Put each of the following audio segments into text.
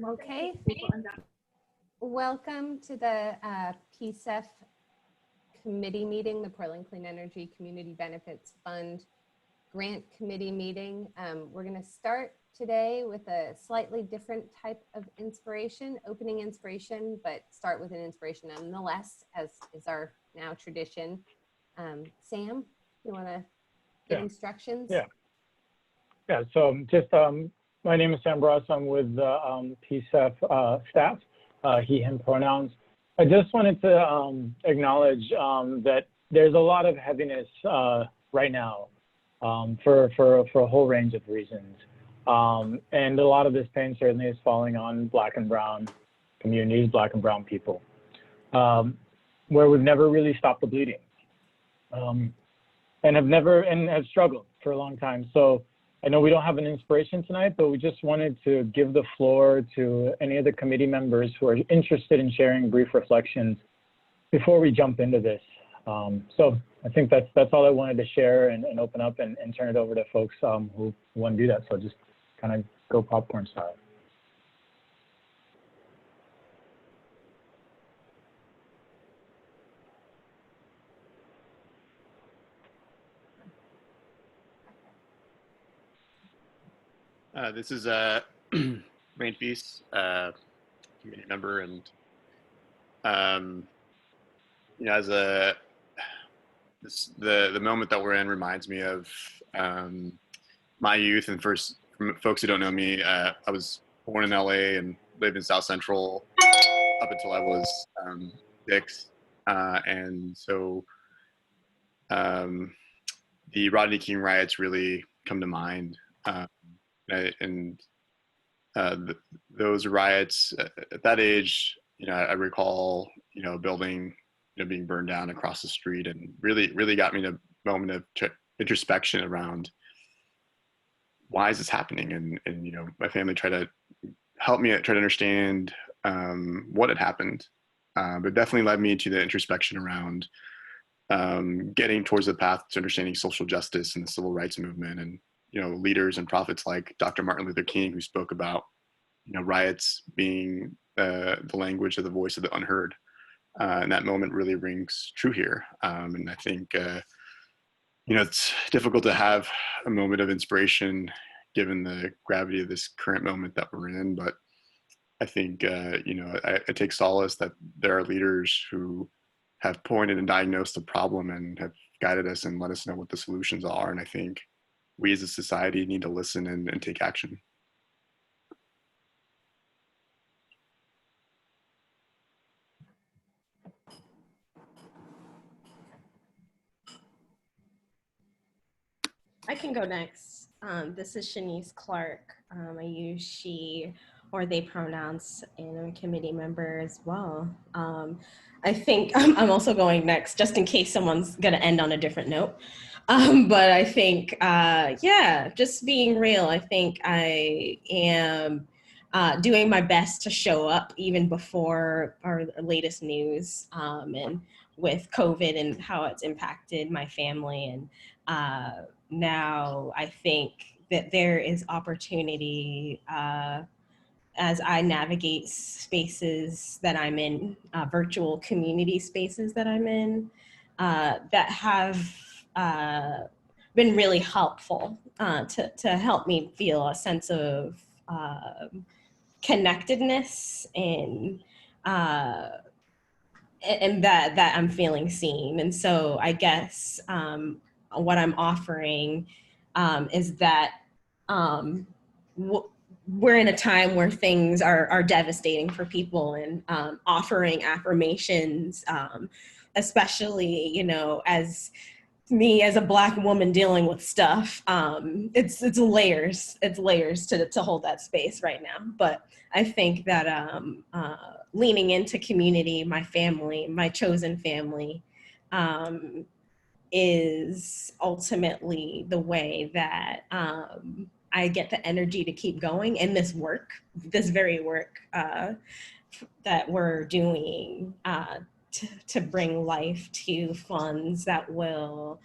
Okay. Welcome to the PCEF committee meeting, the Portland Clean Energy Community Benefits Fund Grant Committee meeting. We're going to start today with a slightly different type of inspiration, opening inspiration, but start with an inspiration nonetheless, as is our now tradition. Sam, you want to give instructions? Yeah, so just my name is Sam Bross. I'm with the PCEF staff, he, him pronouns. I just wanted to acknowledge that there's a lot of heaviness right now for a whole range of reasons. And a lot of this pain certainly is falling on Black and Brown communities, Black and Brown people, where we've never really stopped the bleeding and have struggled for a long time. So I know we don't have an inspiration tonight, but we just wanted to give the floor to any of the committee members who are interested in sharing brief reflections before we jump into this. So I think that's all I wanted to share and open up and turn it over to folks who want to do that. So just kind of go popcorn style. This is Rain Feast, community member, and you know, as the moment that we're in reminds me of my youth. And for folks who don't know me, I was born in LA and lived in South Central up until I was 6, and so the Rodney King riots really come to mind. Those riots at that age, you know, I recall, you know, a building, you know, being burned down across the street, and really got me in a moment of introspection around why is this happening, and you know, my family tried to help me try to understand what had happened, but definitely led me to the introspection around getting towards the path to understanding social justice and the civil rights movement, and you know, leaders and prophets like Dr. Martin Luther King, who spoke about, you know, riots being the language of the voice of the unheard. And that moment really rings true here. And I think, you know, it's difficult to have a moment of inspiration given the gravity of this current moment that we're in. But I think, you know, I take solace that there are leaders who have pointed and diagnosed the problem and have guided us and let us know what the solutions are. And I think we as a society need to listen and take action. I can go next. This is Shanice Clark. I use she or they pronouns, and I'm a committee member as well. I think I'm also going next just in case someone's gonna end on a different note. But I think, yeah, just being real, I think I am doing my best to show up even before our latest news, and with COVID and how it's impacted my family. And now I think that there is opportunity as I navigate spaces that I'm in, virtual community spaces that I'm in, that have been really helpful to help me feel a sense of connectedness and that I'm feeling seen. And so I guess what I'm offering is that we're in a time where things are devastating for people, and offering affirmations, especially, you know, as me as a Black woman dealing with stuff, it's layers to hold that space right now. But I think that leaning into community, my family, my chosen family, is ultimately the way that I get the energy to keep going in this work, this very work that we're doing to bring life to funds that will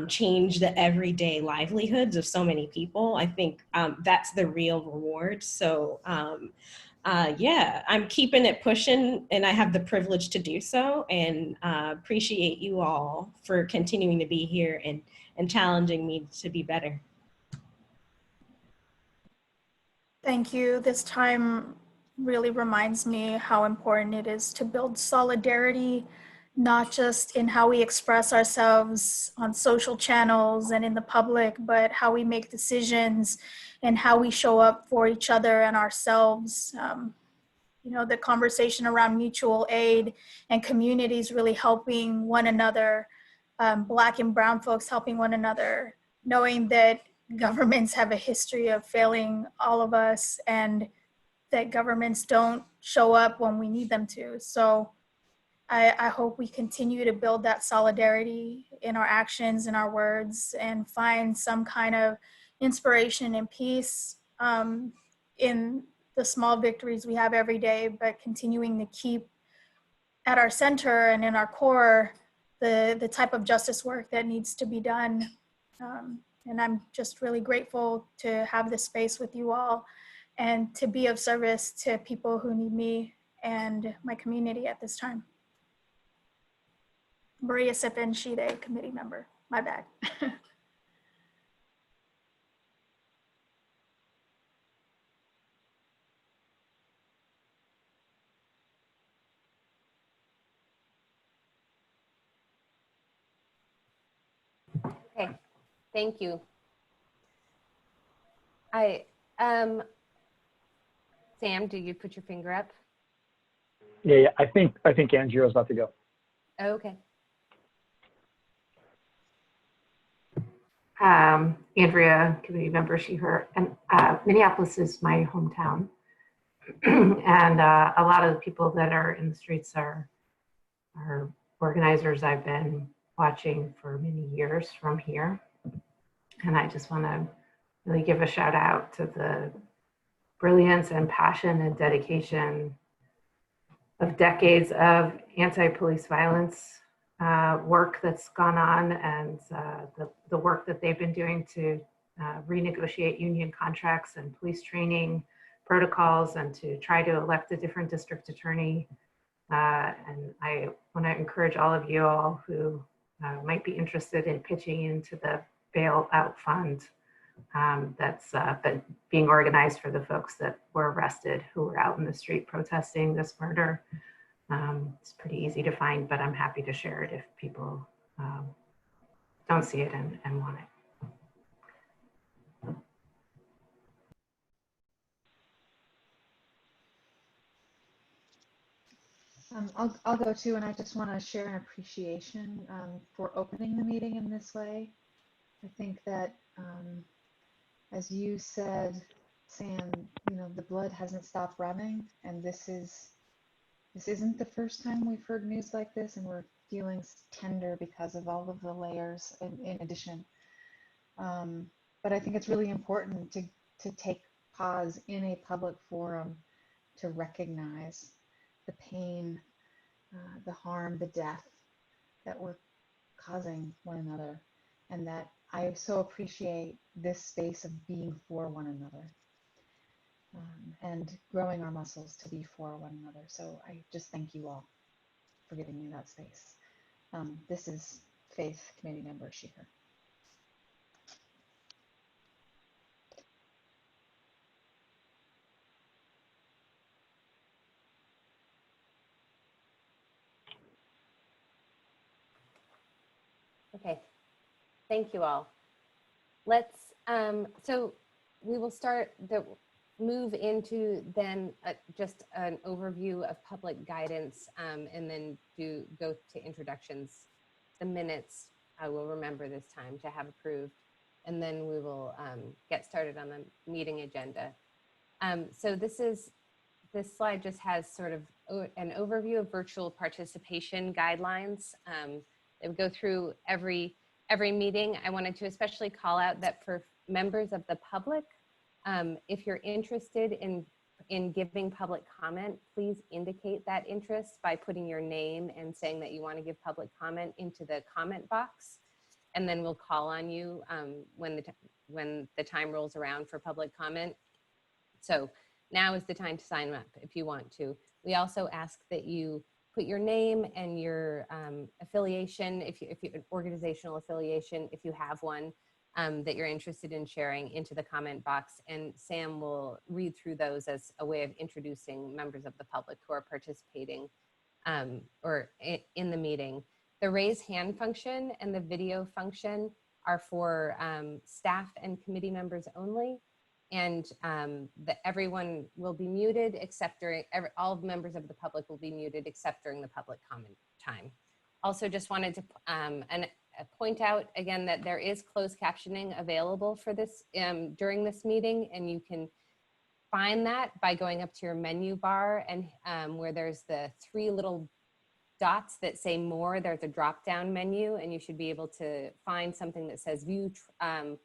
change the everyday livelihoods of so many people. I think that's the real reward. So yeah, I'm keeping it pushing, and I have the privilege to do so, and appreciate you all for continuing to be here and challenging me to be better. Thank you. This time really reminds me how important it is to build solidarity, not just in how we express ourselves on social channels and in the public, but how we make decisions and how we show up for each other and ourselves. You know, the conversation around mutual aid and communities really helping one another, Black and Brown folks helping one another, knowing that governments have a history of failing all of us and that governments don't show up when we need them to. So I hope we continue to build that solidarity in our actions and our words and find some kind of inspiration and peace in the small victories we have every day, but continuing to keep at our center and in our core the type of justice work that needs to be done. And I'm just really grateful to have this space with you all and to be of service to people who need me and my community at this time. Maria Sippin, she, they committee member, my bad. Okay, thank you. Sam, do you put your finger up? Yeah. I think Andrea is about to go. Oh, okay. Andrea, community member, she, her, and Minneapolis is my hometown. And a lot of the people that are in the streets are organizers I've been watching for many years from here. And I just want to really give a shout out to the brilliance and passion and dedication of decades of anti-police violence work that's gone on, and the work that they've been doing to renegotiate union contracts and police training protocols and to try to elect a different district attorney. And I want to encourage all of you all who might be interested in pitching into the bailout fund that's been being organized for the folks that were arrested who were out in the street protesting this murder. It's pretty easy to find, but I'm happy to share it if people don't see it and want it. I'll go too, and I just want to share an appreciation for opening the meeting in this way. I think that, as you said, Sam, you know, the blood hasn't stopped running, and this isn't the first time we've heard news like this, and we're feeling tender because of all of the layers in addition. But I think it's really important to take pause in a public forum to recognize the pain, the harm, the death that we're causing one another, and that I so appreciate this space of being for one another and growing our muscles to be for one another. So I just thank you all for giving me that space. This is Faith Committee Member Sheeher. Okay, thank you all. Let's, so we will move into then just an overview of public guidance and then go to introductions. The minutes I will remember this time to have approved, and then we will get started on the meeting agenda. So this slide just has sort of an overview of virtual participation guidelines. They would go through every meeting. I wanted to especially call out that for members of the public, if you're interested in giving public comment, please indicate that interest by putting your name and saying that you want to give public comment into the comment box, and then we'll call on you when the time rolls around for public comment. So now is the time to sign up if you want to. We also ask that you put your name and your affiliation, if you organizational affiliation, if you have one, that you're interested in sharing, into the comment box, and Sam will read through those as a way of introducing members of the public who are participating or in the meeting. The raise hand function and the video function are for staff and committee members only, and everyone will be muted except during, all members of the public will be muted except during the public comment time. Also just wanted to point out again that there is closed captioning available for this during this meeting, and you can find that by going up to your menu bar and where there's the 3 little dots that say more, there's a drop down menu, and you should be able to find something that says view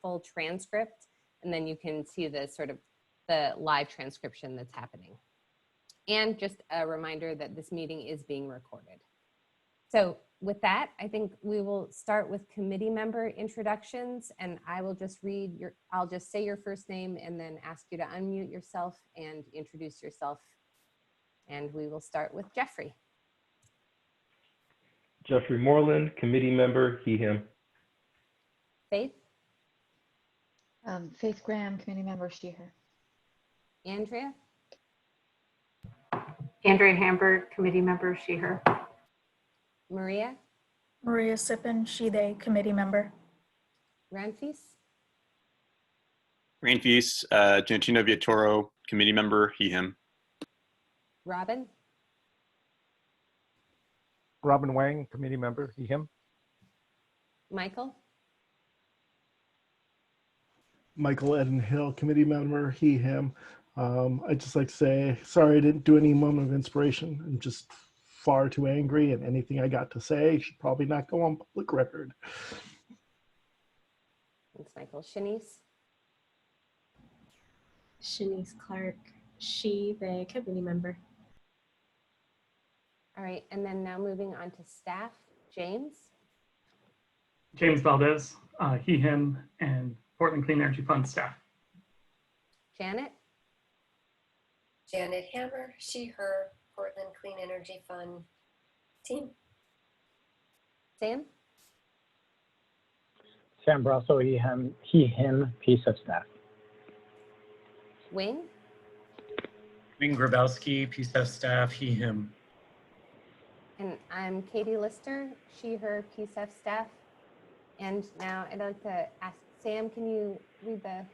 full transcript, and then you can see the sort of the live transcription that's happening. And just a reminder that this meeting is being recorded. So with that, I think we will start with committee member introductions, and I will just I'll just say your first name and then ask you to unmute yourself and introduce yourself. And we will start with Jeffrey. Jeffrey Moreland, committee member, he, him. Faith? Faith Graham, committee member, she, her. Andrea? Andrea Hamburg, committee member, she, her. Maria? Maria Sippen, she, they, committee member. Ranfis? Rainfeast, Gentino Viatoro, committee member, he, him. Robin? Robin Wang, committee member, he, him. Michael? Michael Eden Hill, committee member, he, him. I'd just like to say, sorry I didn't do any moment of inspiration. I'm just far too angry, and anything I got to say should probably not go on public record. Thanks, Michael. Shanice? Shanice Clark, she, they, committee member. All right, and then now moving on to staff, James? James Valdez, he, him, and Portland Clean Energy Fund staff. Janet? Janet Hammer, she, her, Portland Clean Energy Fund team. Sam? Sam Brasso, he, him, PCEF staff. Wing? Wing Grabowski, PCEF staff, he, him. And I'm Katie Lister, she, her, PCEF staff. And now I'd like to ask Sam, can you read the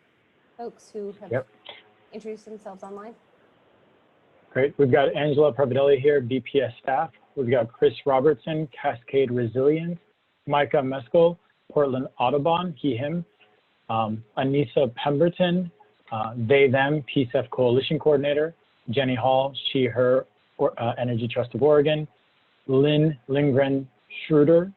folks who have introduced themselves online? Great. We've got Angela Parvidelli here, BPS staff. We've got Chris Robertson, Cascade Resilience. Micah Meskel, Portland Audubon, he, him. Anissa Pemberton, they, them, PCEF Coalition Coordinator. Jenny Hall, she, her, Energy Trust of Oregon. Lynn Lindgren Schroeder,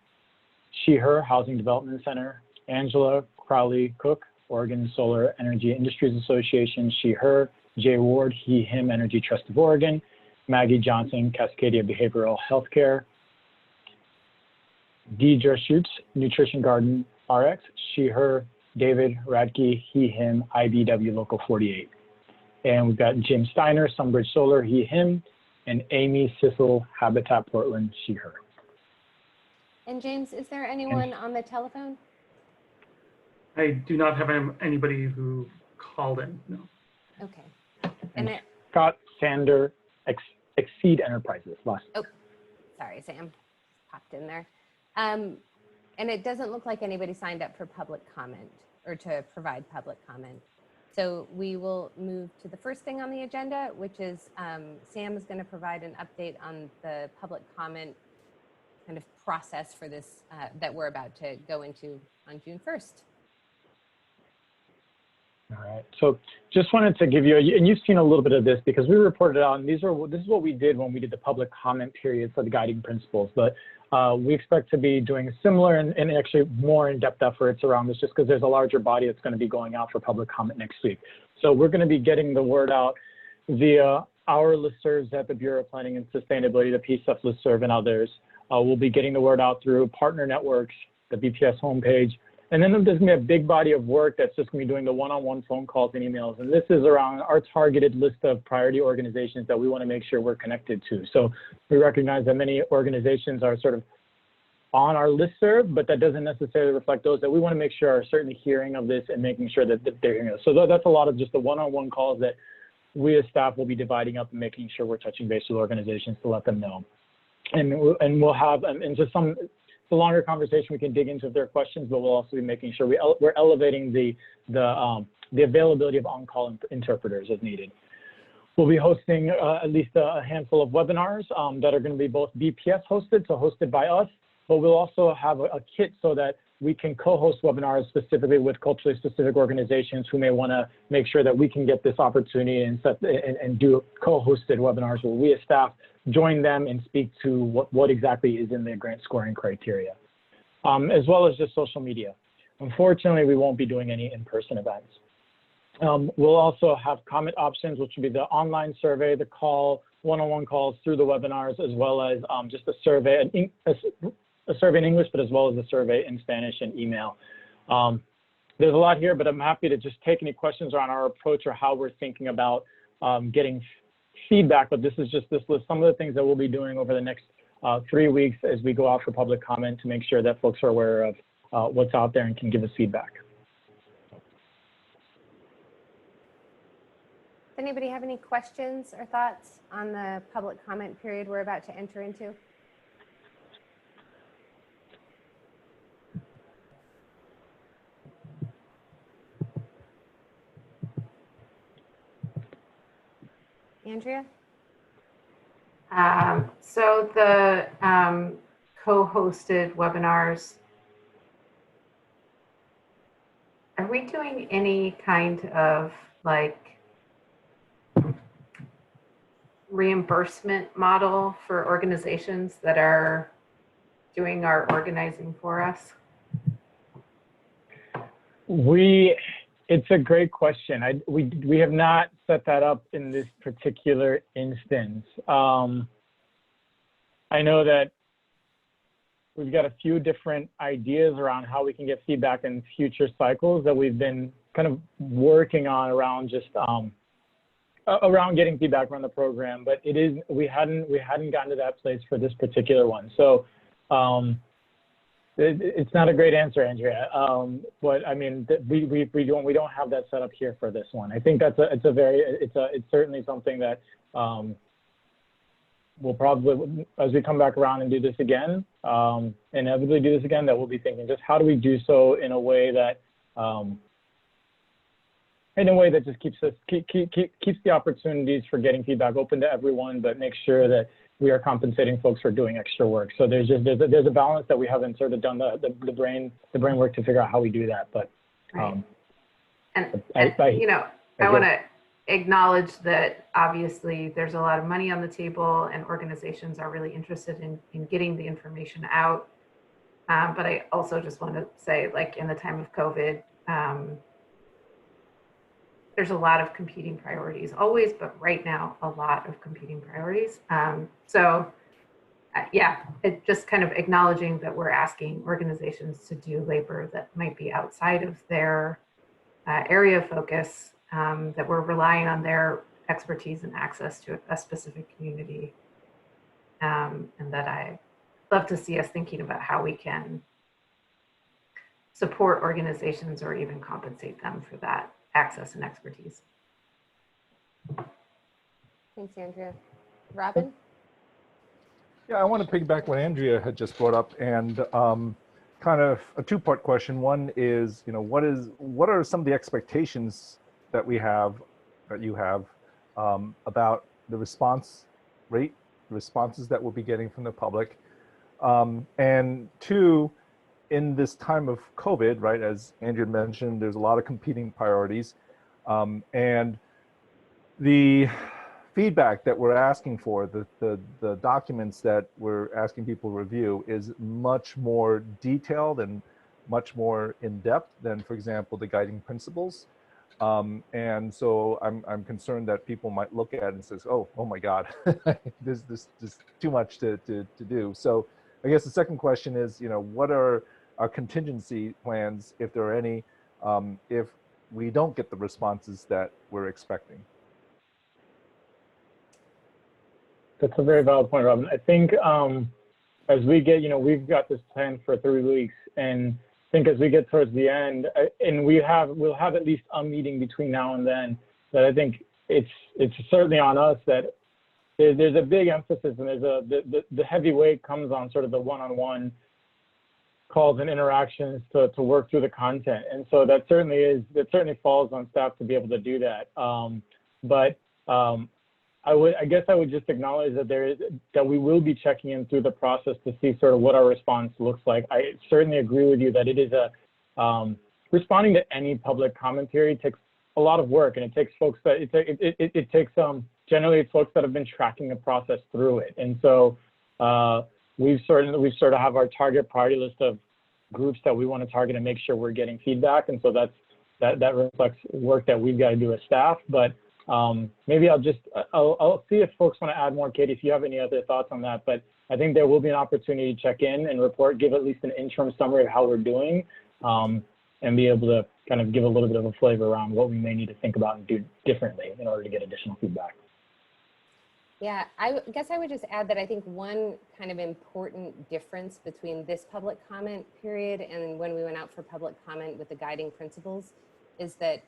she, her, Housing Development Center. Angela Crowley Cook, Oregon Solar Energy Industries Association, she, her. Jay Ward, he, him, Energy Trust of Oregon. Maggie Johnson, Cascadia Behavioral Healthcare. Deidre Schutz, Nutrition Garden RX, she, her. David Radke, he, him, IBW Local 48. And we've got Jim Steiner, Sunbridge Solar, he, him. And Amy Sissel, Habitat Portland, she, her. And James, is there anyone on the telephone? I do not have anybody who called in, no. Okay. And Scott Sander, Exceed Enterprises. Oh, sorry, Sam, popped in there. And it doesn't look like anybody signed up for public comment or to provide public comment. So we will move to the first thing on the agenda, which is Sam is going to provide an update on the public comment kind of process for this that we're about to go into on June 1st. All right. So just wanted to give you, and you've seen a little bit of this because we reported on, this is what we did when we did the public comment period for the guiding principles, but we expect to be doing similar and actually more in-depth efforts around this just because there's a larger body that's going to be going out for public comment next week. So we're going to be getting the word out via our listservs at the Bureau of Planning and Sustainability, the PCEF listserv, and others. We'll be getting the word out through partner networks, the BPS homepage, And then there's going to be a big body of work that's just going to be doing the one-on-one phone calls and emails. And this is around our targeted list of priority organizations that we want to make sure we're connected to. So we recognize that many organizations are sort of on our listserv, but that doesn't necessarily reflect those that we want to make sure are certainly hearing of this and making sure that they're hearing us. So that's a lot of just the one-on-one calls that we as staff will be dividing up and making sure we're touching base with organizations to let them know. And we'll have, and just some, it's a longer conversation we can dig into if there are questions, but we'll also be making sure we're elevating the availability of on-call interpreters as needed. We'll be hosting at least a handful of webinars that are going to be both BPS hosted, so hosted by us, but we'll also have a kit so that we can co-host webinars specifically with culturally specific organizations who may want to make sure that we can get this opportunity and do co-hosted webinars where we as staff join them and speak to what exactly is in the grant scoring criteria, as well as just social media. Unfortunately, we won't be doing any in-person events. We'll also have comment options, which will be the online survey, the call, one-on-one calls through the webinars, as well as just a survey, a survey in English, but as well as a survey in Spanish and email. There's a lot here, but I'm happy to just take any questions around our approach or how we're thinking about getting feedback. But this is just this list, some of the things that we'll be doing over the next 3 weeks as we go out for public comment to make sure that folks are aware of what's out there and can give us feedback. Does anybody have any questions or thoughts on the public comment period we're about to enter into? Andrea? So the co-hosted webinars, are we doing any kind of like reimbursement model for organizations that are doing our organizing for us? It's a great question. We have not set that up in this particular instance. I know that we've got a few different ideas around how we can get feedback in future cycles that we've been kind of working on around just around getting feedback around the program, but we hadn't gotten to that place for this particular one. So it's not a great answer, Andrea. But I mean, we don't have that set up here for this one. I think it's certainly something that we'll probably, as we come back around and do this again, inevitably do this again, that we'll be thinking just how do we do so in a way that just keeps the opportunities for getting feedback open to everyone, but make sure that we are compensating folks for doing extra work. So there's a balance that we haven't sort of done the brain work to figure out how we do that. But right. I want to acknowledge that obviously there's a lot of money on the table and organizations are really interested in getting the information out. But I also just want to say, like in the time of COVID, there's a lot of competing priorities always, but right now, a lot of competing priorities. Yeah, it just kind of acknowledging that we're asking organizations to do labor that might be outside of their area of focus, that we're relying on their expertise and access to a specific community. And that I love to see us thinking about how we can support organizations or even compensate them for that access and expertise. Thanks, Andrea. Robin? Yeah, I want to piggyback what Andrea had just brought up, and kind of a two-part question. One is, what are some of the expectations that you have about the response rate, the responses that we'll be getting from the public, and two, in this time of COVID, right, as Andrea mentioned, there's a lot of competing priorities, and the feedback that we're asking for, the documents that we're asking people to review is much more detailed and much more in-depth than, for example, the guiding principles. And so I'm concerned that people might look at it and says, oh my God, there's too much to do. So I guess the second question is, what are our contingency plans, if there are any, if we don't get the responses that we're expecting. That's a very valid point, Robin. I think as we get, we've got this plan for 3 weeks, and I think as we get towards the end, and we'll have at least a meeting between now and then, that I think it's certainly on us that there's a big emphasis, and the heavy weight comes on sort of the one-on-one calls and interactions to work through the content, and so that certainly falls on staff to be able to do that. I guess I would just acknowledge that we will be checking in through the process to see sort of what our response looks like. I certainly agree with you that it is responding to any public commentary takes a lot of work, and it takes folks that it takes generally it's folks that have been tracking the process through it, and so we sort of have our target priority list of groups that we want to target and make sure we're getting feedback, and so that reflects work that we've got to do as staff. But maybe I'll see if folks want to add more. Katie, if you have any other thoughts on that, but I think there will be an opportunity to check in and report, give at least an interim summary of how we're doing, and be able to kind of give a little bit of a flavor around what we may need to think about and do differently in order to get additional feedback. Yeah, I guess I would just add that I think one kind of important difference between this public comment period and when we went out for public comment with the guiding principles is that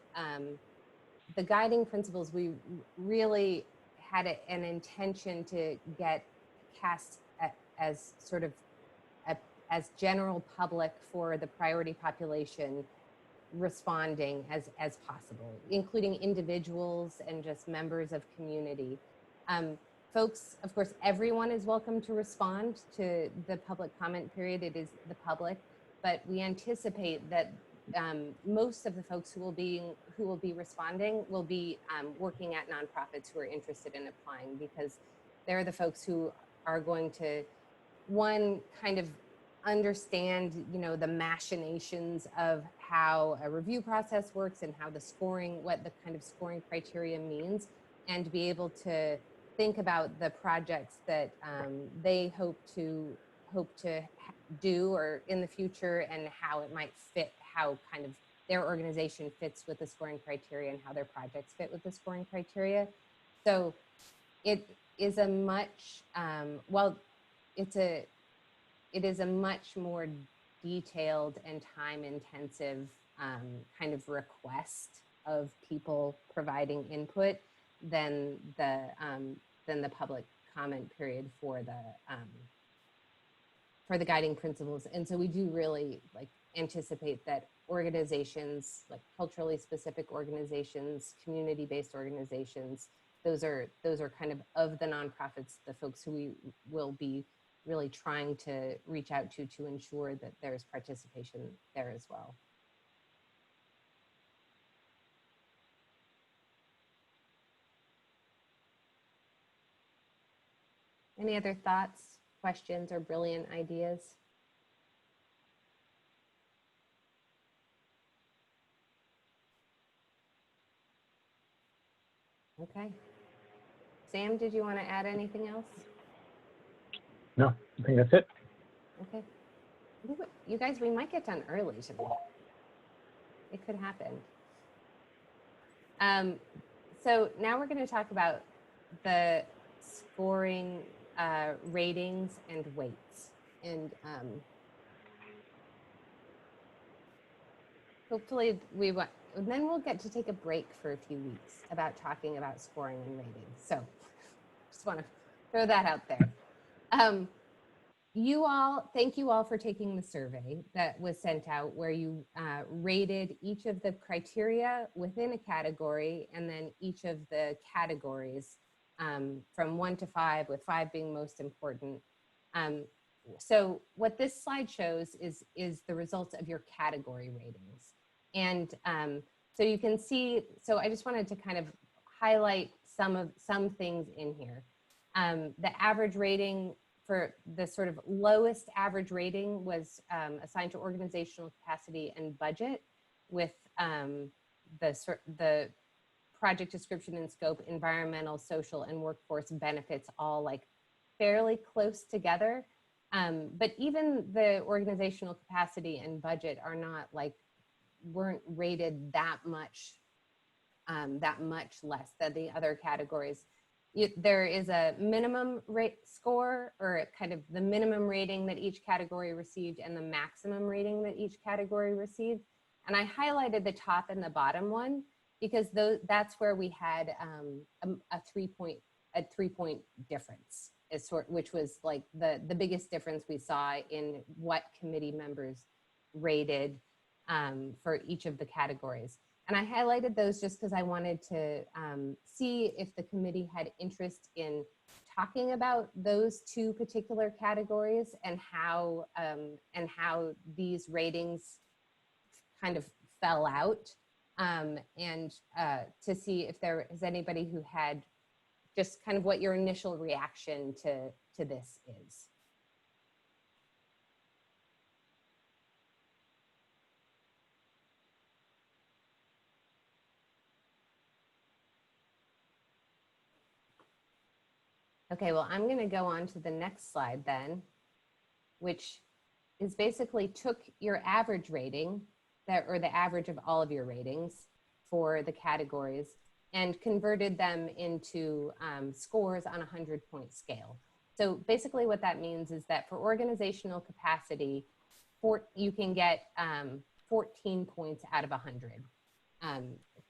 the guiding principles, we really had an intention to get cast as sort of as general public for the priority population responding as possible, including individuals and just members of community. Folks, of course, everyone is welcome to respond to the public comment period. It is the public, but we anticipate that most of the folks who will be responding will be working at nonprofits who are interested in applying, because they're the folks who are going to, one, kind of understand, the machinations of how a review process works and how what the kind of scoring criteria means, and be able to think about the projects that they hope to do or in the future, and how it might fit, how kind of their organization fits with the scoring criteria and how their projects fit with the scoring criteria. So it is a much, it is a much more detailed and time-intensive kind of request of people providing input than the public comment period for the guiding principles. And so we do really anticipate that organizations, like culturally specific organizations, community-based organizations, those are kind of the nonprofits, the folks who we will be really trying to reach out to ensure that there's participation there as well. Any other thoughts, questions, or brilliant ideas? Okay. Sam, did you want to add anything else? No, I think that's it. Okay. You guys, we might get done early today. It could happen. So now we're going to talk about the scoring ratings and weights. And hopefully then we'll get to take a break for a few weeks about talking about scoring and ratings. So just want to throw that out there. Thank you all for taking the survey that was sent out, where you rated each of the criteria within a category, and then each of the categories from 1 to 5, with 5 being most important. So what this slide shows is the results of your category ratings. And so you can see, so I just wanted to kind of highlight some things in here. The average rating for the sort of lowest average rating was assigned to organizational capacity and budget, with the project description and scope, environmental, social, and workforce benefits all fairly close together. But even the organizational capacity and budget are not like, weren't rated that much less than the other categories. There is a minimum rate score, or kind of the minimum rating that each category received and the maximum rating that each category received. And I highlighted the top and the bottom one because that's where we had a 3-point difference, which was like the biggest difference we saw in what committee members rated for each of the categories. And I highlighted those just because I wanted to see if the committee had interest in talking about those two particular categories and how these ratings kind of fell out, and to see if there is anybody who had just kind of what your initial reaction to this is. Okay, well, I'm going to go on to the next slide then, which is basically took your average rating, or the average of all of your ratings for the categories, and converted them into scores on a 100-point scale. So basically what that means is that for organizational capacity, you can get 14 points out of 100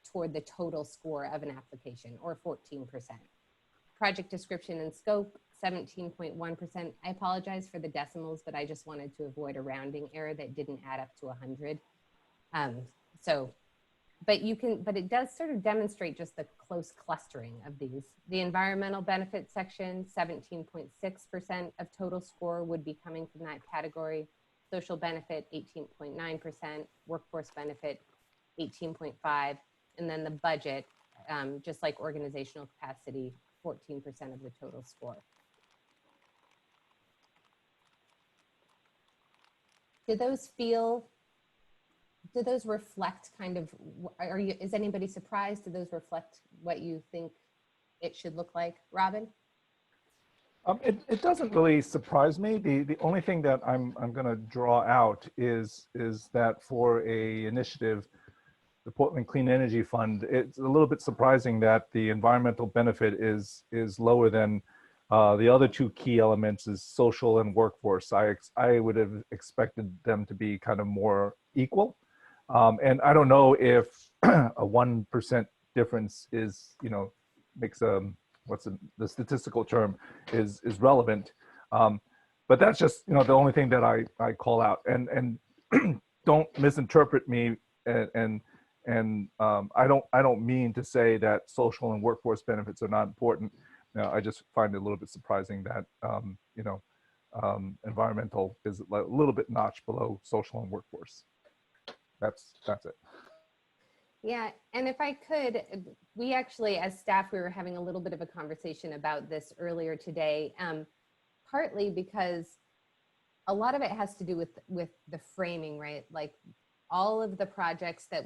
toward the total score of an application, or 14%. Project description and scope, 17.1%. I apologize for the decimals, but I just wanted to avoid a rounding error that didn't add up to 100. But it does sort of demonstrate just the close clustering of these. The environmental benefit section, 17.6% of total score would be coming from that category. Social benefit, 18.9%. Workforce benefit, 18.5%. And then the budget, just like organizational capacity, 14% of the total score. Do those reflect kind of, is anybody surprised? Do those reflect what you think it should look like? Robin? It doesn't really surprise me. The only thing that I'm going to draw out is that for a initiative, the Portland Clean Energy Fund, it's a little bit surprising that the environmental benefit is lower than the other two key elements, is social and workforce. I would have expected them to be kind of more equal. And I don't know if a 1% difference is, makes the statistical term is relevant. But that's just, the only thing that I call out. And don't misinterpret me, and I don't mean to say that social and workforce benefits are not important. I just find it a little bit surprising that environmental is a little bit notch below social and workforce. That's it. Yeah, and if I could, we actually, as staff, we were having a little bit of a conversation about this earlier today, partly because a lot of it has to do with the framing, right? Like all of the projects that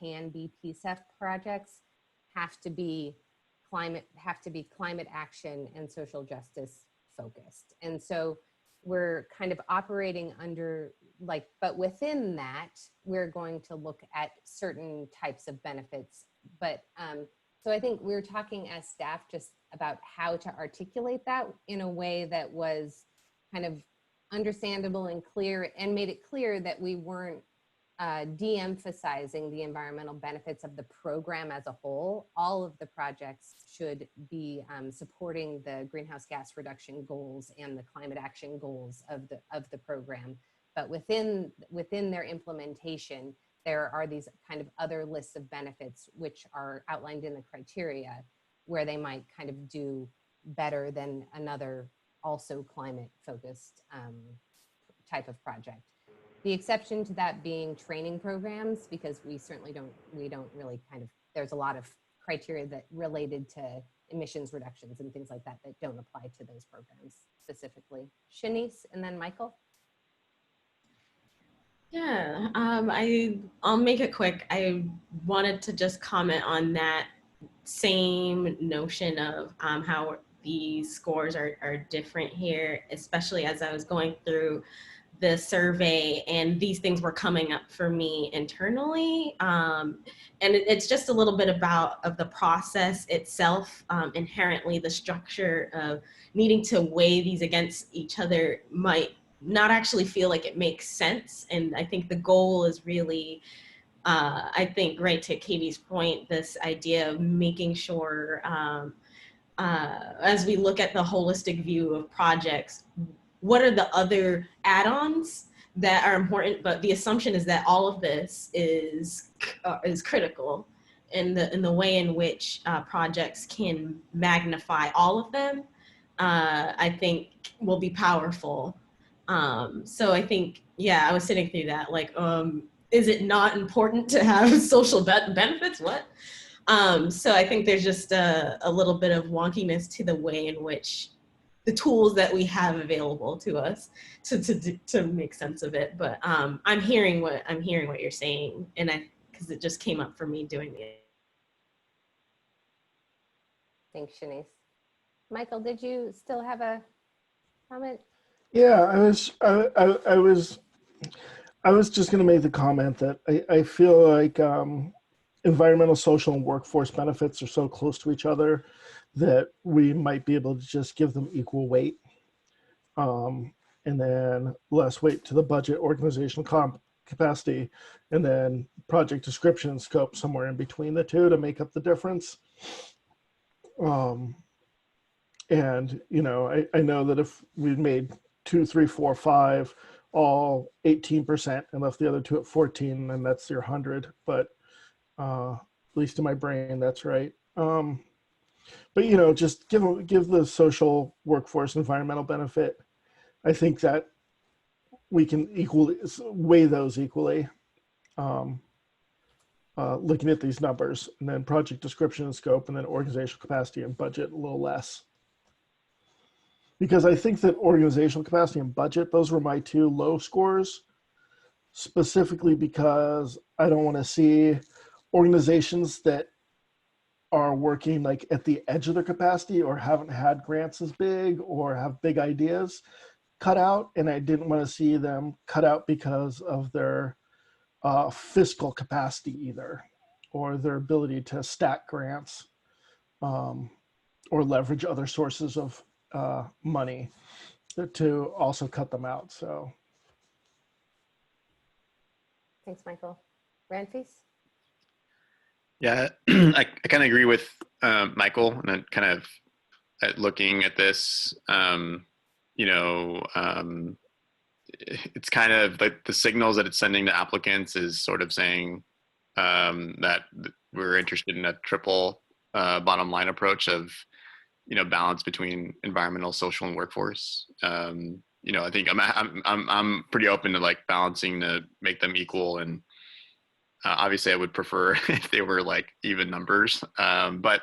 can be PCEF projects have to be climate action and social justice focused. And so we're kind of operating under but within that, we're going to look at certain types of benefits. But so I think we're talking as staff just about how to articulate that in a way that was kind of understandable and clear, and made it clear that we weren't de-emphasizing the environmental benefits of the program as a whole. All of the projects should be supporting the greenhouse gas reduction goals and the climate action goals of the program. But within their implementation, there are these kind of other lists of benefits which are outlined in the criteria where they might kind of do better than another also climate focused type of project. The exception to that being training programs, because we don't really kind of, there's a lot of criteria that related to emissions reductions and things like that that don't apply to those programs specifically. Shanice and then Michael. Yeah, I'll make it quick. I wanted to just comment on that same notion of how these scores are different here, especially as I was going through the survey and these things were coming up for me internally. And it's just a little bit of the process itself, inherently the structure of needing to weigh these against each other might not actually feel like it makes sense. And I think the goal is really, I think, right to Katie's point, this idea of making sure as we look at the holistic view of projects, what are the other add-ons that are important? But the assumption is that all of this is critical in the way in which projects can magnify all of them. I think will be powerful. So I think, yeah, I was sitting through that, like, is it not important to have social benefits? What? So I think there's just a little bit of wonkiness to the way in which the tools that we have available to us to make sense of it. But I'm hearing what you're saying, and because it just came up for me doing it. Thanks, Shanice. Michael, did you still have a comment? Yeah, I was just going to make the comment that I feel like environmental, social, and workforce benefits are so close to each other that we might be able to just give them equal weight, and then less weight to the budget, organizational capacity, and then project description and scope somewhere in between the two to make up the difference. And you know, I know that if we made 2, 3, 4, 5 all 18% and left the other two at 14, then that's your 100. But at least in my brain, that's right. But you know, just give the social, workforce, environmental benefit. I think that we can weigh those equally. Looking at these numbers, and then project description and scope, and then organizational capacity and budget a little less. Because I think that organizational capacity and budget, those were my 2 low scores, specifically because I don't want to see organizations that are working like at the edge of their capacity or haven't had grants as big or have big ideas cut out. And I didn't want to see them cut out because of their fiscal capacity either, or their ability to stack grants or leverage other sources of money to also cut them out. So Thanks, Michael. Ranfis? Yeah, I kind of agree with Michael, and then kind of looking at this, you know, it's kind of like the signals that it's sending to applicants is sort of saying that we're interested in a triple bottom line approach of, you know, balance between environmental, social, and workforce. You know, I think I'm pretty open to like balancing to make them equal, and obviously I would prefer if they were like even numbers, but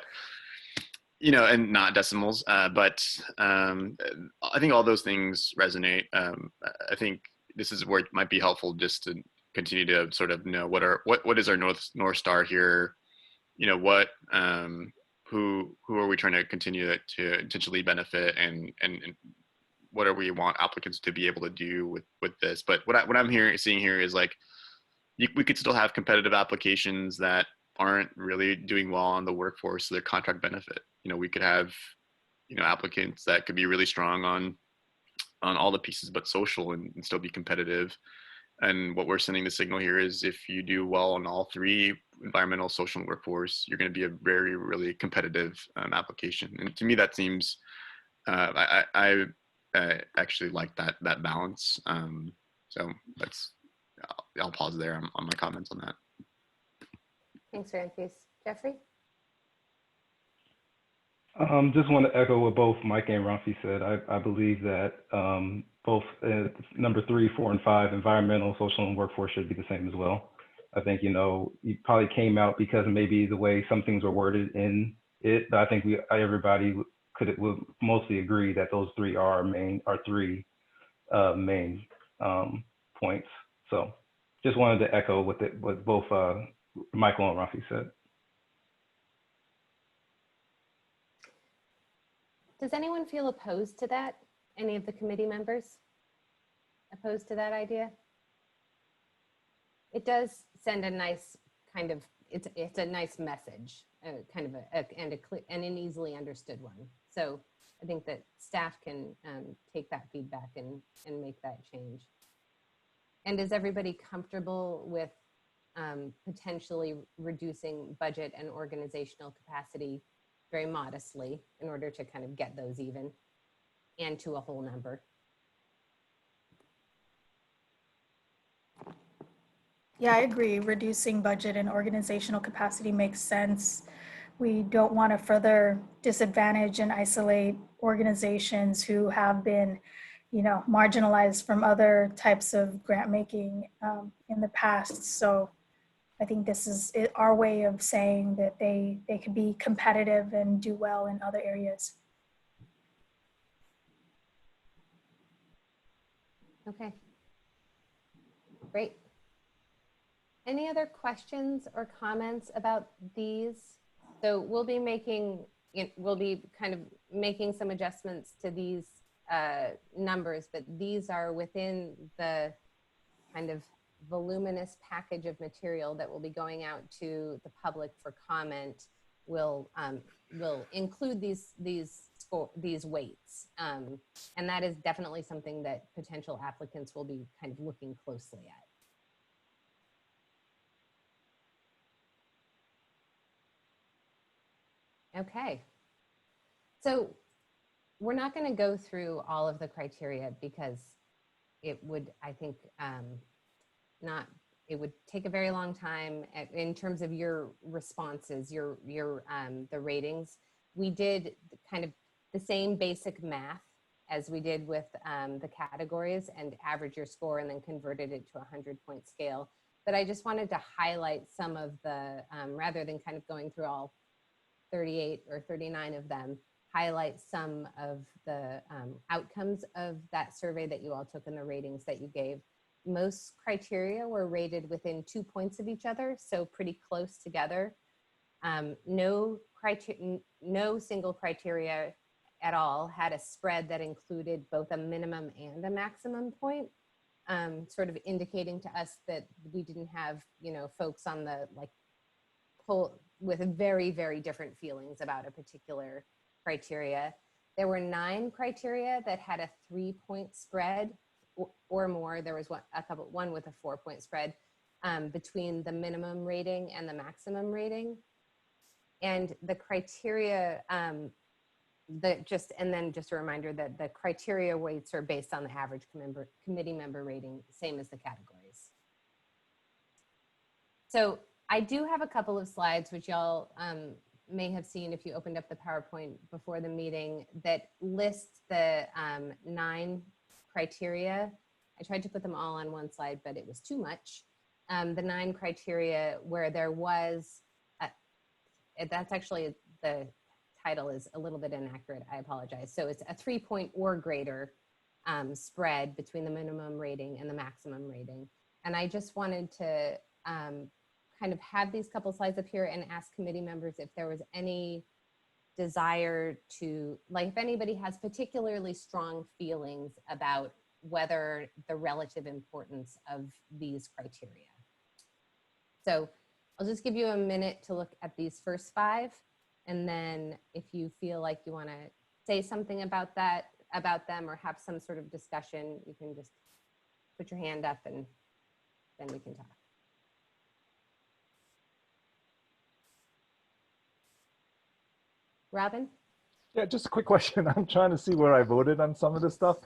you know, and not decimals. But I think all those things resonate. I think this is where it might be helpful just to continue to sort of know what is our North Star here. You know, what who are we trying to continue to intentionally benefit, and what do we want applicants to be able to do with this. But what I'm seeing here is like we could still have competitive applications that aren't really doing well on the workforce, so their contract benefit. You know, we could have, you know, applicants that could be really strong on all the pieces but social and still be competitive. And what we're sending the signal here is if you do well on all 3, environmental, social, and workforce, you're going to be a very, really competitive application. And to me, that seems, I actually like that balance. So I'll pause there on my comments on that. Thanks, Ranfis. Jeffrey? Just want to echo what both Mike and Rafi said. I believe that both number 3, 4, and 5, environmental, social, and workforce should be the same as well. I think, you know, it probably came out because maybe the way some things were worded in it, but I think everybody would mostly agree that those 3 are three main points. So just wanted to echo what both Michael and Rafi said. Does anyone feel opposed to that? Any of the committee members opposed to that idea? It does send a nice kind of, it's a nice message, kind of and an easily understood one. So I think that staff can take that feedback and make that change. And is everybody comfortable with potentially reducing budget and organizational capacity very modestly in order to kind of get those even and to a whole number? Yeah, I agree. Reducing budget and organizational capacity makes sense. We don't want to further disadvantage and isolate organizations who have been, marginalized from other types of grant making in the past. So I think this is our way of saying that they could be competitive and do well in other areas. Okay, great. Any other questions or comments about these? So we'll be kind of making some adjustments to these numbers, but these are within the kind of voluminous package of material that will be going out to the public for comment. Will include these weights, and that is definitely something that potential applicants will be kind of looking closely at. Okay, so we're not going to go through all of the criteria because it would, I think, it would take a very long time in terms of your responses, the ratings. We did kind of the same basic math as we did with the categories and average your score and then converted it to a 100-point scale. But I just wanted to highlight some of the, rather than kind of going through all 38 or 39 of them, highlight some of the outcomes of that survey that you all took and the ratings that you gave. Most criteria were rated within 2 points of each other, so pretty close together. No single criteria at all had a spread that included both a minimum and a maximum point, sort of indicating to us that we didn't have, folks on the pull with very, very different feelings about a particular criteria. There were 9 criteria that had a 3-point spread or more. There was one with a 4-point spread between the minimum rating and the maximum rating. And the criteria, just a reminder that the criteria weights are based on the average committee member rating, same as the categories. So I do have a couple of slides which y'all may have seen if you opened up the PowerPoint before the meeting that list the 9 criteria. I tried to put them all on one slide, but it was too much. The 9 criteria where there was, that's actually, the title is a little bit inaccurate, I apologize. So it's a 3-point or greater spread between the minimum rating and the maximum rating. And I just wanted to kind of have these couple slides up here and ask committee members if there was any desire to, if anybody has particularly strong feelings about whether the relative importance of these criteria. So I'll just give you a minute to look at these first 5. And then if you feel like you want to say something about them or have some sort of discussion, you can just put your hand up and then we can talk. Robin? Yeah, just a quick question. I'm trying to see where I voted on some of this stuff.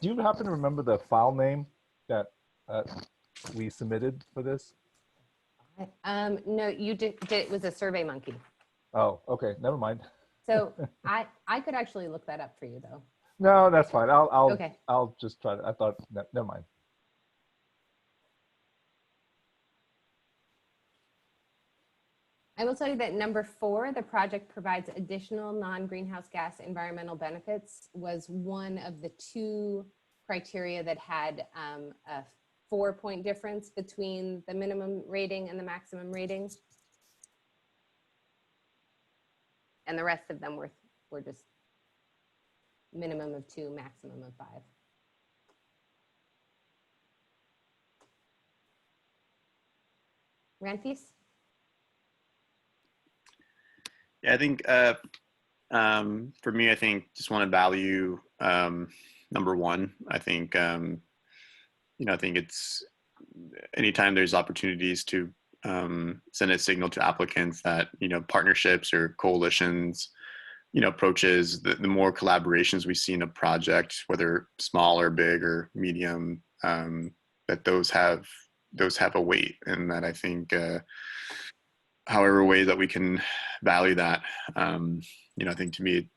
Do you happen to remember the file name that we submitted for this? No, you did. It was a Survey Monkey. Oh, okay. Never mind. So I could actually look that up for you though. No, that's fine. Okay. I'll just try to, I thought, never mind. I will tell you that number 4, the project provides additional non-greenhouse gas environmental benefits, was one of the 2 criteria that had a 4-point difference between the minimum rating and the maximum rating. And the rest of them were just minimum of 2, maximum of 5. Ranfis? Yeah, I think for me, I think just want to value number one. I think I think it's anytime there's opportunities to send a signal to applicants that partnerships or coalitions, approaches, the more collaborations we see in a project, whether small or big or medium, that those have a weight, and that I think however way that we can value that, I think to me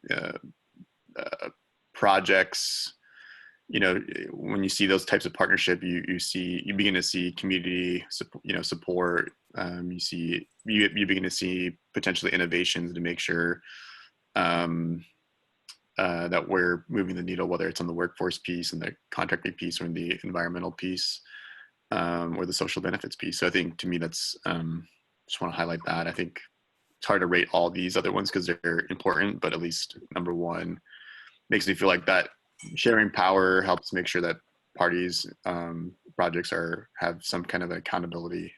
projects, when you see those types of partnership, you begin to see community support. You begin to see potentially innovations to make sure that we're moving the needle, whether it's on the workforce piece and the contracting piece or in the environmental piece, or the social benefits piece. So I think to me that's just want to highlight that. I think it's hard to rate all these other ones because they're important, but at least number one makes me feel like that sharing power helps make sure that parties, projects have some kind of accountability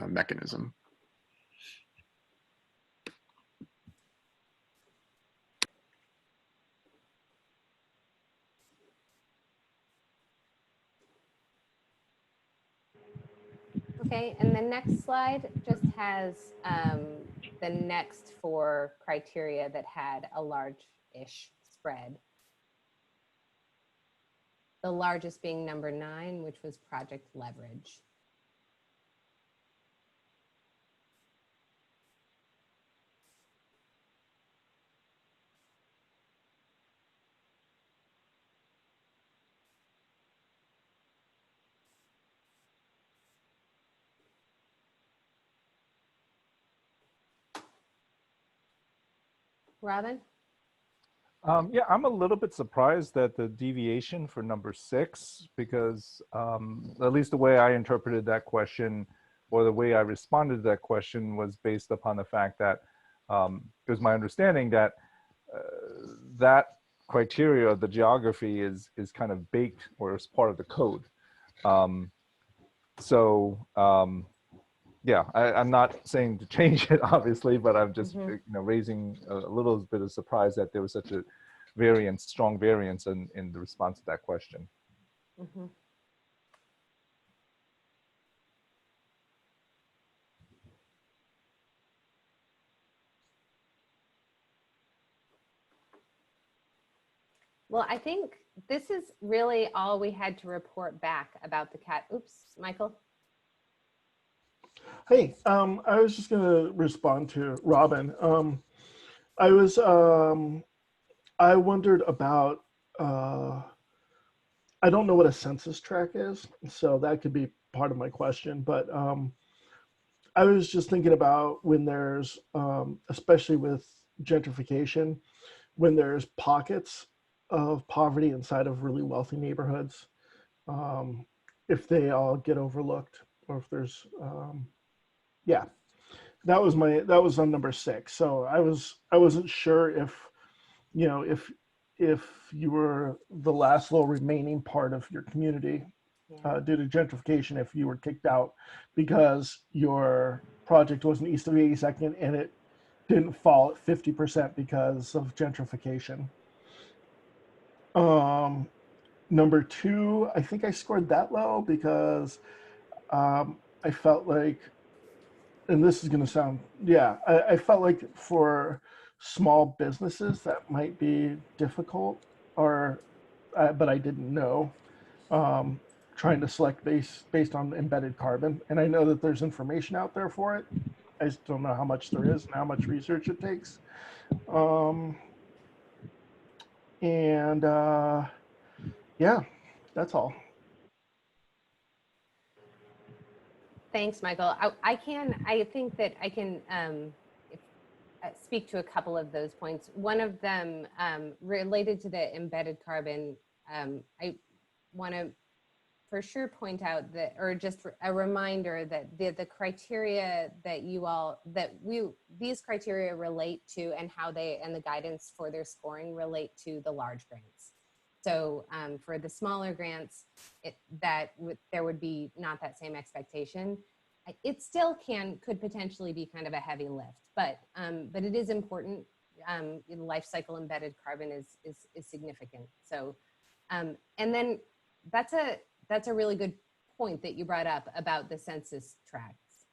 mechanism. Okay, and the next slide just has the next 4 criteria that had a large-ish spread. The largest being number 9, which was project leverage. Robin? Yeah, I'm a little bit surprised at the deviation for number 6, because at least the way I interpreted that question, or the way I responded to that question, was based upon the fact that it was my understanding that that criteria, the geography, is kind of baked or is part of the code. Yeah, I'm not saying to change it, obviously, but I'm just raising a little bit of surprise that there was such a strong variance in the response to that question. Mm-hmm. Well, I think this is really all we had to report back about the cat. Oops, Michael. Hey, I was just gonna respond to Robin. I wondered about, I don't know what a census tract is, so that could be part of my question, but I was just thinking about when there's, especially with gentrification, when there's pockets of poverty inside of really wealthy neighborhoods, if they all get overlooked, or if there's, yeah, that was on number 6. So I wasn't sure if, if you were the last little remaining part of your community, due to gentrification, if you were kicked out because your project was in east of 82nd and it didn't fall at 50% because of gentrification. Number 2, I think I scored that low because I felt like, and this is going to sound, I felt like for small businesses that might be difficult, or but I didn't know, trying to select based on embedded carbon. And I know that there's information out there for it. I just don't know how much there is and how much research it takes. Yeah, that's all. Thanks, Michael. I think that I can speak to a couple of those points. One of them related to the embedded carbon. I want to for sure point out that, or just a reminder that the criteria that these criteria relate to, and how they, and the guidance for their scoring relate to the large grants. So for the smaller grants, there would be not that same expectation. It still could potentially be kind of a heavy lift, but it is important. Life cycle embedded carbon is significant. So, and then that's a really good point that you brought up about the census tracts.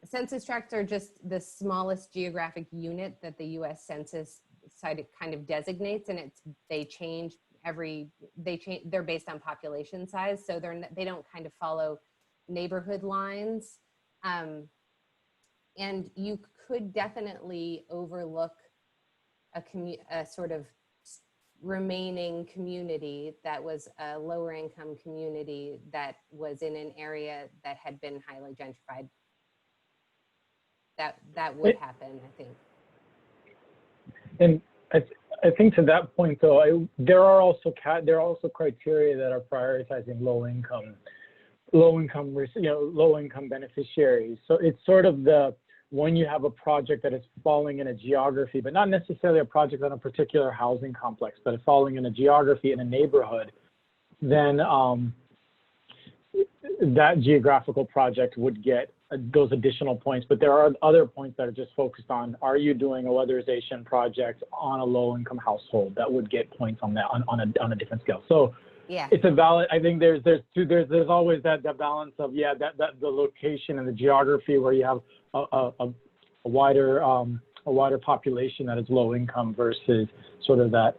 Census tracts are just the smallest geographic unit that the U.S. Census kind of designates, and they're based on population size, so they don't kind of follow neighborhood lines, and you could definitely overlook a sort of remaining community that was a lower income community that was in an area that had been highly gentrified. That would happen, I think. And I think to that point, though, there are also criteria that are prioritizing low income beneficiaries. So it's sort of when you have a project that is falling in a geography, but not necessarily a project on a particular housing complex, but it's falling in a geography in a neighborhood, then that geographical project would get those additional points. But there are other points that are just focused on, are you doing a weatherization project on a low-income household that would get points on that on a different scale. So yeah, it's a valid. I think there's always that balance of that the location and the geography where you have a wider population that is low income versus sort of that.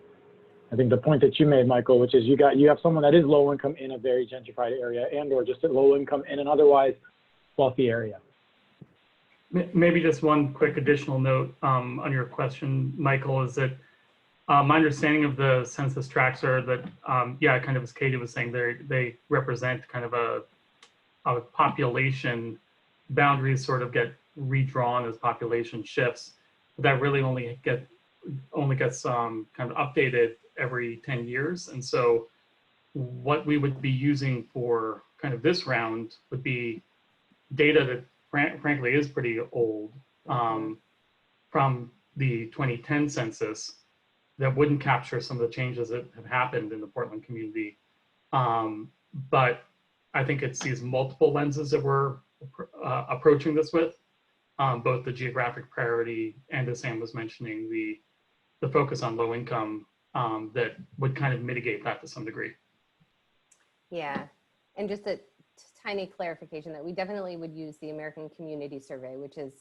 I think the point that you made, Michael, which is you have someone that is low income in a very gentrified area or just at low income in an otherwise wealthy area. Maybe just one quick additional note on your question, Michael, is that my understanding of the census tracts are that, kind of as Katie was saying, they represent kind of a population. Boundaries sort of get redrawn as population shifts, but that really only gets kind of updated every 10 years. And so what we would be using for kind of this round would be data that frankly is pretty old from the 2010 census that wouldn't capture some of the changes that have happened in the Portland community. But I think it sees multiple lenses that we're approaching this with, both the geographic priority and, as Sam was mentioning, the focus on low income that would kind of mitigate that to some degree. Yeah, and just a tiny clarification that we definitely would use the American Community Survey, which is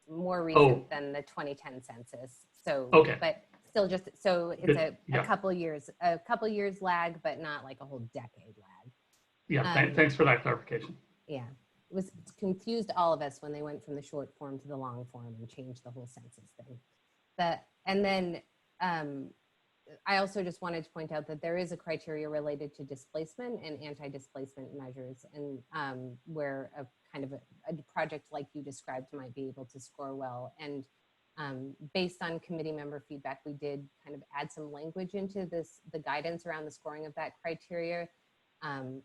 more recent than the 2010 census. So, okay. But still just, so it's a couple years lag, but not like a whole decade lag. Yeah, thanks for that clarification. Yeah, it confused all of us when they went from the short form to the long form and changed the whole census thing. And then I also just wanted to point out that there is a criteria related to displacement and anti-displacement measures, and where a kind of a project like you described might be able to score well. And based on committee member feedback, we did kind of add some language into the guidance around the scoring of that criteria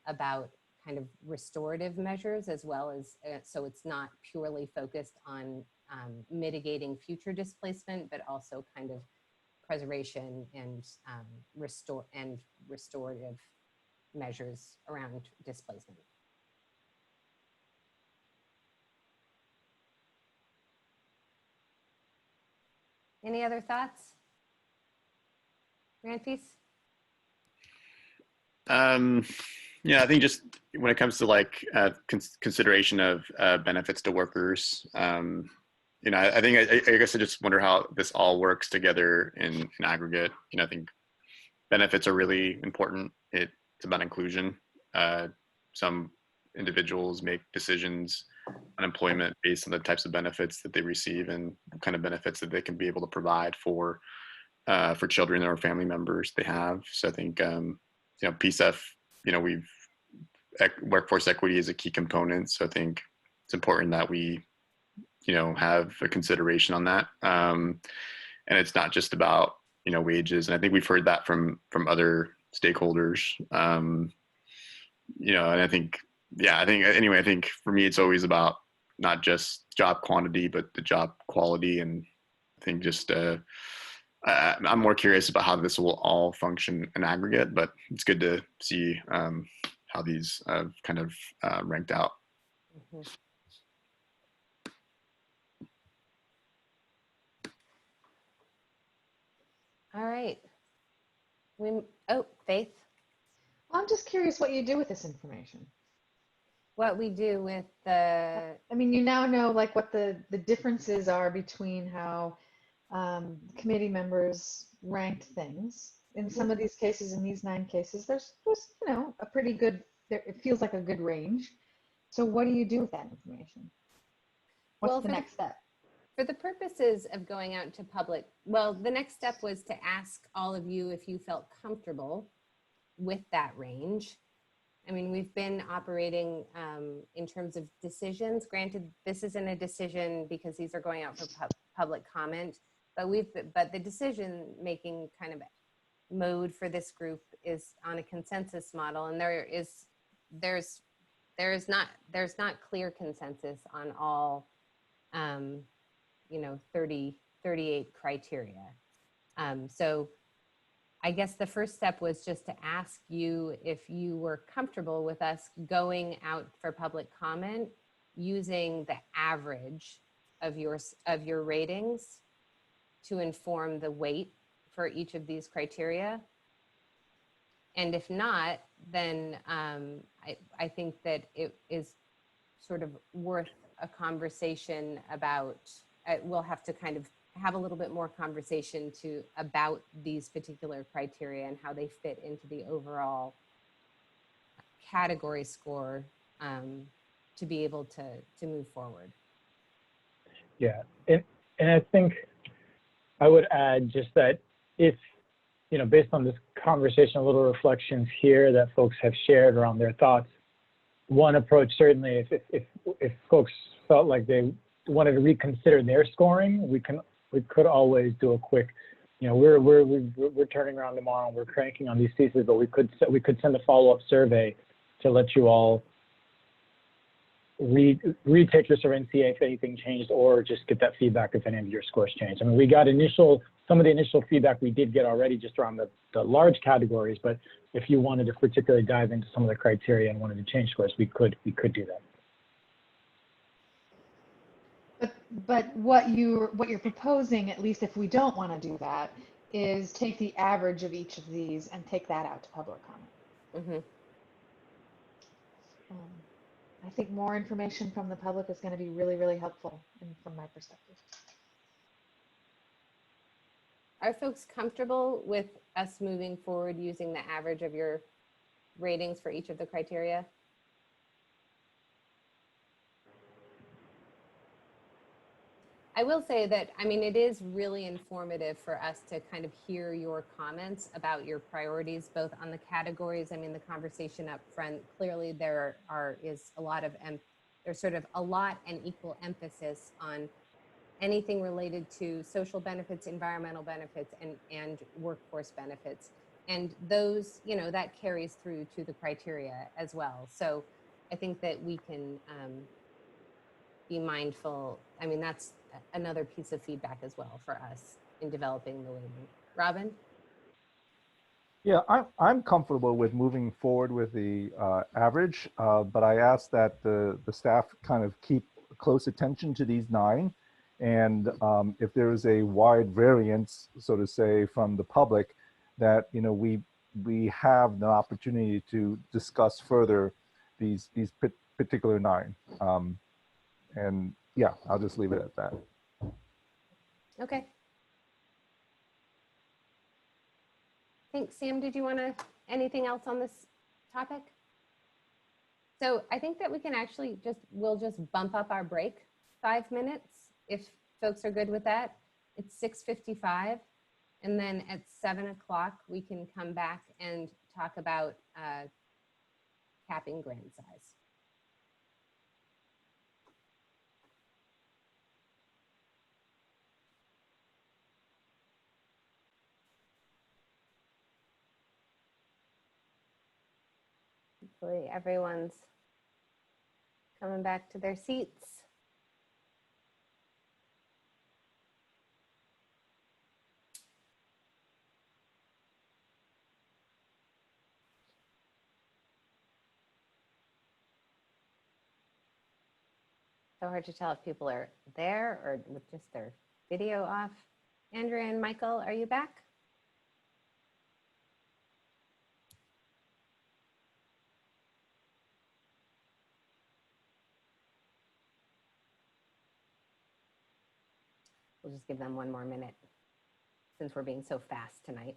about kind of restorative measures, as well as, so it's not purely focused on mitigating future displacement, but also kind of preservation and restorative measures around displacement. Any other thoughts? Ranfis? Yeah, I think just when it comes to like consideration of benefits to workers, I think I guess I just wonder how this all works together in aggregate. I think benefits are really important. It's about inclusion. Some individuals make decisions on employment based on the types of benefits that they receive and what kind of benefits that they can be able to provide for children or family members they have. So I think PCEF, workforce equity is a key component. So I think it's important that we have a consideration on that. And it's not just about, wages. And I think we've heard that from other stakeholders. And I think for me, it's always about not just job quantity, but the job quality. And I think just, I'm more curious about how this will all function in aggregate, but it's good to see how these kind of ranked out. Mhm. All right. Oh, Faith, I'm just curious what you do with this information. what we do with the, I mean, you now know like what the differences are between how committee members ranked things. In some of these cases, in these 9 cases, there's you know, a pretty good, it feels like a good range. So what do you do with that information? What's well, the next step? for the purposes of going out to public, well, the next step was to ask all of you if you felt comfortable with that range. I mean, we've been operating in terms of decisions. Granted, this isn't a decision because these are going out for public comment, but the decision-making kind of mode for this group is on a consensus model, and there's not clear consensus on all, you know, 38 criteria. So I guess the first step was just to ask you if you were comfortable with us going out for public comment using the average of your ratings to inform the weight for each of these criteria. And if not, then I think that it is sort of worth a conversation about, we'll have to kind of have a little bit more conversation about these particular criteria and how they fit into the overall category score to be able to move forward. Yeah, and I think I would add just that if, you know, based on this conversation, a little reflections here that folks have shared around their thoughts, one approach certainly, if folks felt like they wanted to reconsider their scoring, we could always do a quick, you know, we're turning around tomorrow and we're cranking on these pieces, but we could send a follow-up survey to let you all retake your survey and see if anything changed, or just get that feedback if any of your scores changed. I mean, we got some of the initial feedback we did get already just around the large categories, but if you wanted to particularly dive into some of the criteria and wanted to change scores, we could do that. But what you're proposing, at least if we don't want to do that, is take the average of each of these and take that out to public comment. Mm-hmm. I think more information from the public is going to be really, really helpful from my perspective. Are folks comfortable with us moving forward using the average of your ratings for each of the criteria? I will say that, I mean, it is really informative for us to kind of hear your comments about your priorities, both on the categories. I mean, the conversation up front, clearly is a lot of, there's sort of a lot and equal emphasis on anything related to social benefits, environmental benefits, and workforce benefits. And those, you know, that carries through to the criteria as well. So I think that we can be mindful. I mean, that's another piece of feedback as well for us in developing the weighting. Robin? Yeah, I'm comfortable with moving forward with the average, but I ask that the staff kind of keep close attention to these 9. And if there is a wide variance, so to say, from the public, that, you know, we have an opportunity to discuss further these particular 9. And yeah, I'll just leave it at that. Okay. Thanks. Sam, did you want to, anything else on this topic? So I think that we can actually we'll just bump up our break 5 minutes if folks are good with that. It's 6:55. And then at 7 o'clock, we can come back and talk about capping grant size. Hopefully everyone's coming back to their seats. So hard to tell if people are there or with just their video off. Andrea and Michael, are you back? We'll just give them one more minute since we're being so fast tonight.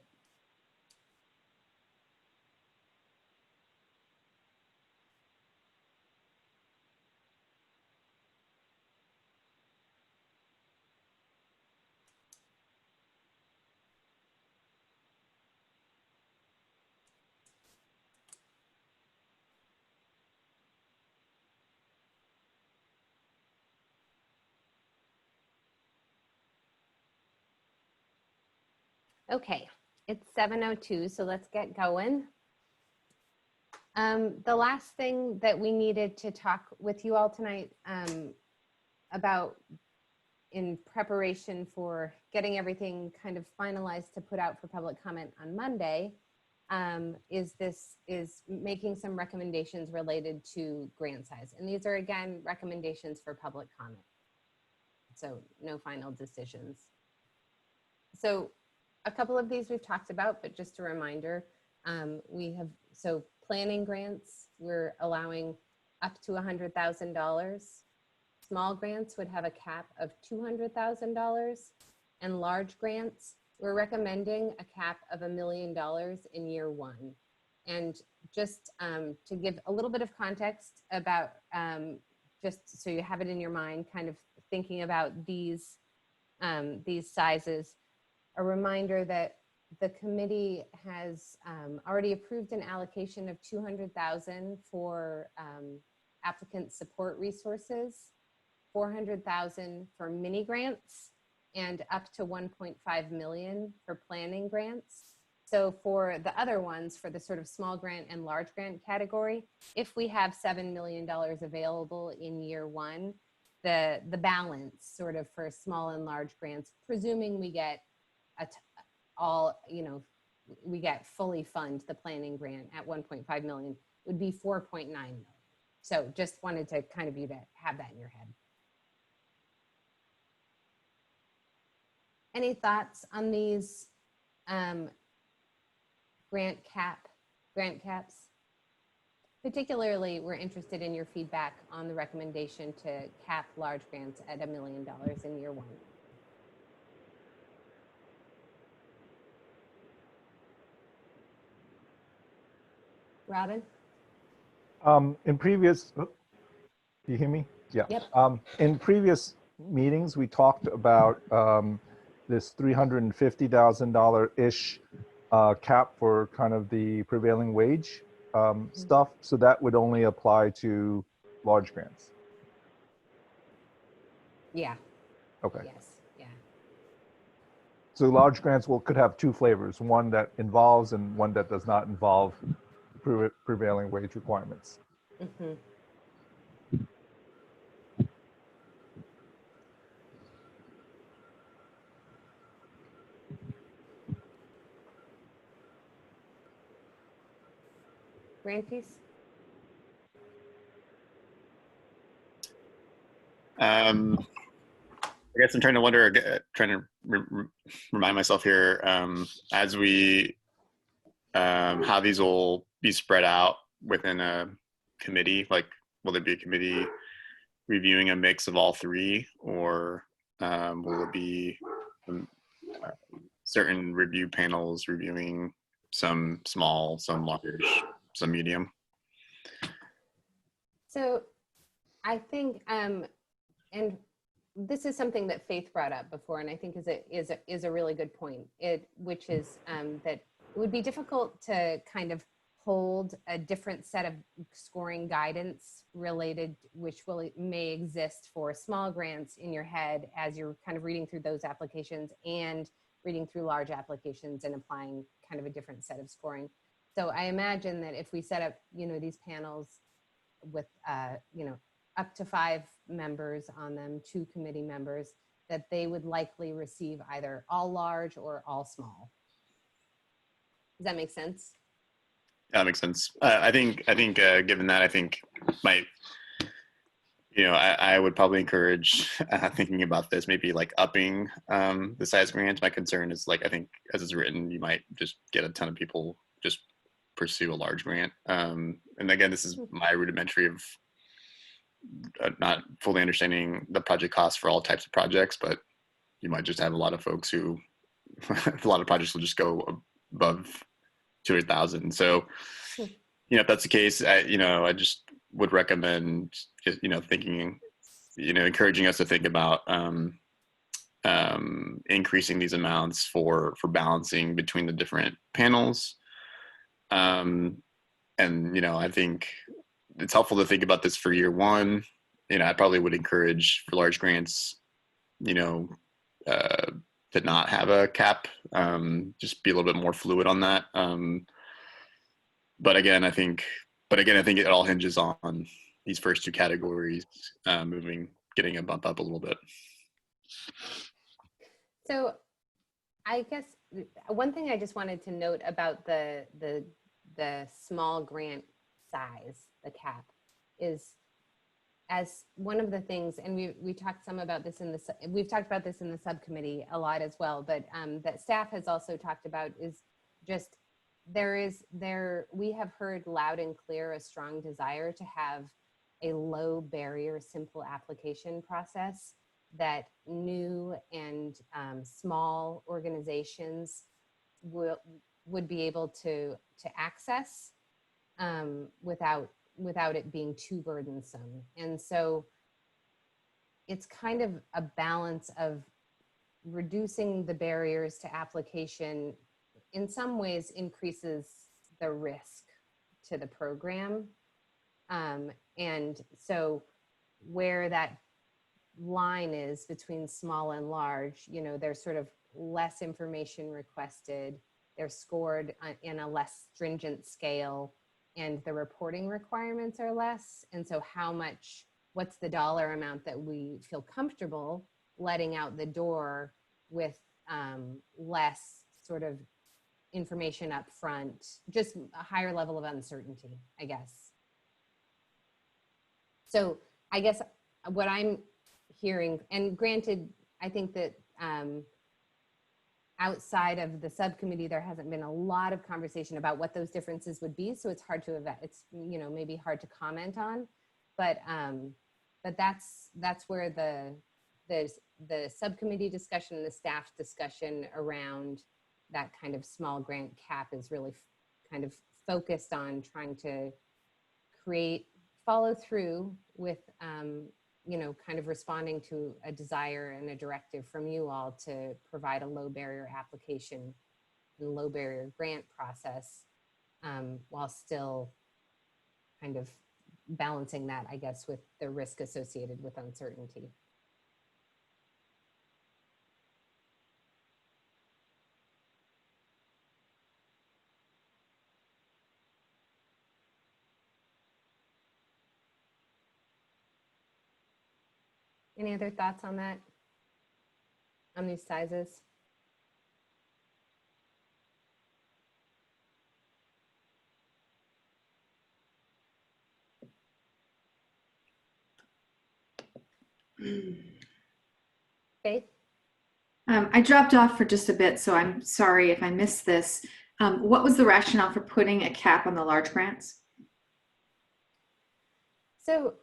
Okay, it's 7:02, so let's get going. The last thing that we needed to talk with you all tonight about in preparation for getting everything kind of finalized to put out for public comment on Monday is making some recommendations related to grant size. And these are, again, recommendations for public comment. So no final decisions. So a couple of these we've talked about, but just a reminder, so planning grants, we're allowing up to $100,000. Small grants would have a cap of $200,000, and large grants, we're recommending a cap of $1 million in year one. And just to give a little bit of context about, just so you have it in your mind, kind of thinking about these sizes, a reminder that the committee has already approved an allocation of $200,000 for applicant support resources, $400,000 for mini grants, and up to $1.5 million for planning grants. So for the other ones, for the sort of small grant and large grant category, if we have $7 million available in year one, the balance sort of for small and large grants, presuming we get we get fully fund the planning grant at 1.5 million, would be 4.9 million. So just wanted to kind of have that in your head. Any thoughts on these grant caps? Particularly, we're interested in your feedback on the recommendation to cap large grants at $1 million in year one. Robin? In previous, do you hear me? Yeah. Yep. In previous meetings, we talked about this $350,000-ish cap for kind of the prevailing wage stuff. So that would only apply to large grants. Yeah. Okay. Yes. Yeah. So large grants could have two flavors, one that involves and one that does not involve prevailing wage requirements. Mm-hmm. Grantees? I guess I'm trying to wonder, trying to remind myself here, as we, how these will be spread out within a committee. Like, will there be a committee reviewing a mix of all three, or will it be certain review panels reviewing some small, some large, some medium? So I think, and this is something that Faith brought up before, and I think is a really good point, which is that it would be difficult to kind of hold a different set of scoring guidance related, which may exist for small grants in your head as you're kind of reading through those applications and reading through large applications and applying kind of a different set of scoring. So I imagine that if we set up, these panels with, up to 5 members on them, 2 committee members, that they would likely receive either all large or all small. Does that make sense? That makes sense. I think given that, I think You know, I would probably encourage thinking about this, maybe like upping the size of grants. My concern is like, I think as it's written, you might just get a ton of people just pursue a large grant. And again, this is my rudimentary of not fully understanding the project costs for all types of projects, but you might just have a lot of folks who, a lot of projects will just go above 200,000. So, you know, if that's the case, I just would recommend, thinking, encouraging us to think about increasing these amounts for balancing between the different panels. And, I think it's helpful to think about this for year one. I probably would encourage for large grants, to not have a cap, just be a little bit more fluid on that. But again, I think it all hinges on these first two categories, getting a bump up a little bit. So I guess one thing I just wanted to note about the small grant size, the cap, is as one of the things, and we talked some about this we've talked about this in the subcommittee a lot as well, but that staff has also talked about is just we have heard loud and clear a strong desire to have a low barrier, simple application process that new and small organizations would be able to access without it being too burdensome. And so it's kind of a balance of reducing the barriers to application in some ways increases the risk to the program. And so where that line is between small and large, there's sort of less information requested, they're scored in a less stringent scale, and the reporting requirements are less. And so what's the dollar amount that we feel comfortable letting out the door with less sort of information up front, just a higher level of uncertainty, I guess. So I guess what I'm hearing, and granted, I think that outside of the subcommittee, there hasn't been a lot of conversation about what those differences would be. So it's hard to, maybe hard to comment on, but that's where the subcommittee discussion and the staff discussion around that kind of small grant cap is really kind of focused on trying to follow through with, kind of responding to a desire and a directive from you all to provide a low barrier application and low barrier grant process, while still kind of balancing that, I guess, with the risk associated with uncertainty. Any other thoughts on that? On these sizes? Faith? I dropped off for just a bit, so I'm sorry if I missed this. What was the rationale for putting a cap on the large grants? So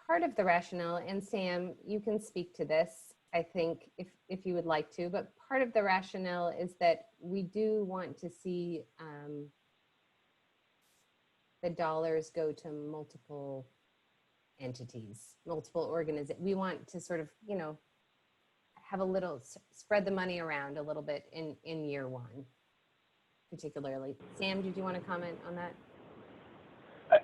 part of the rationale, and Sam, you can speak to this, I think, if you would like to, but part of the rationale is that we do want to see the dollars go to multiple entities, multiple organizations. We want to sort of, have a little, spread the money around a little bit in year one, particularly. Sam, did you want to comment on that?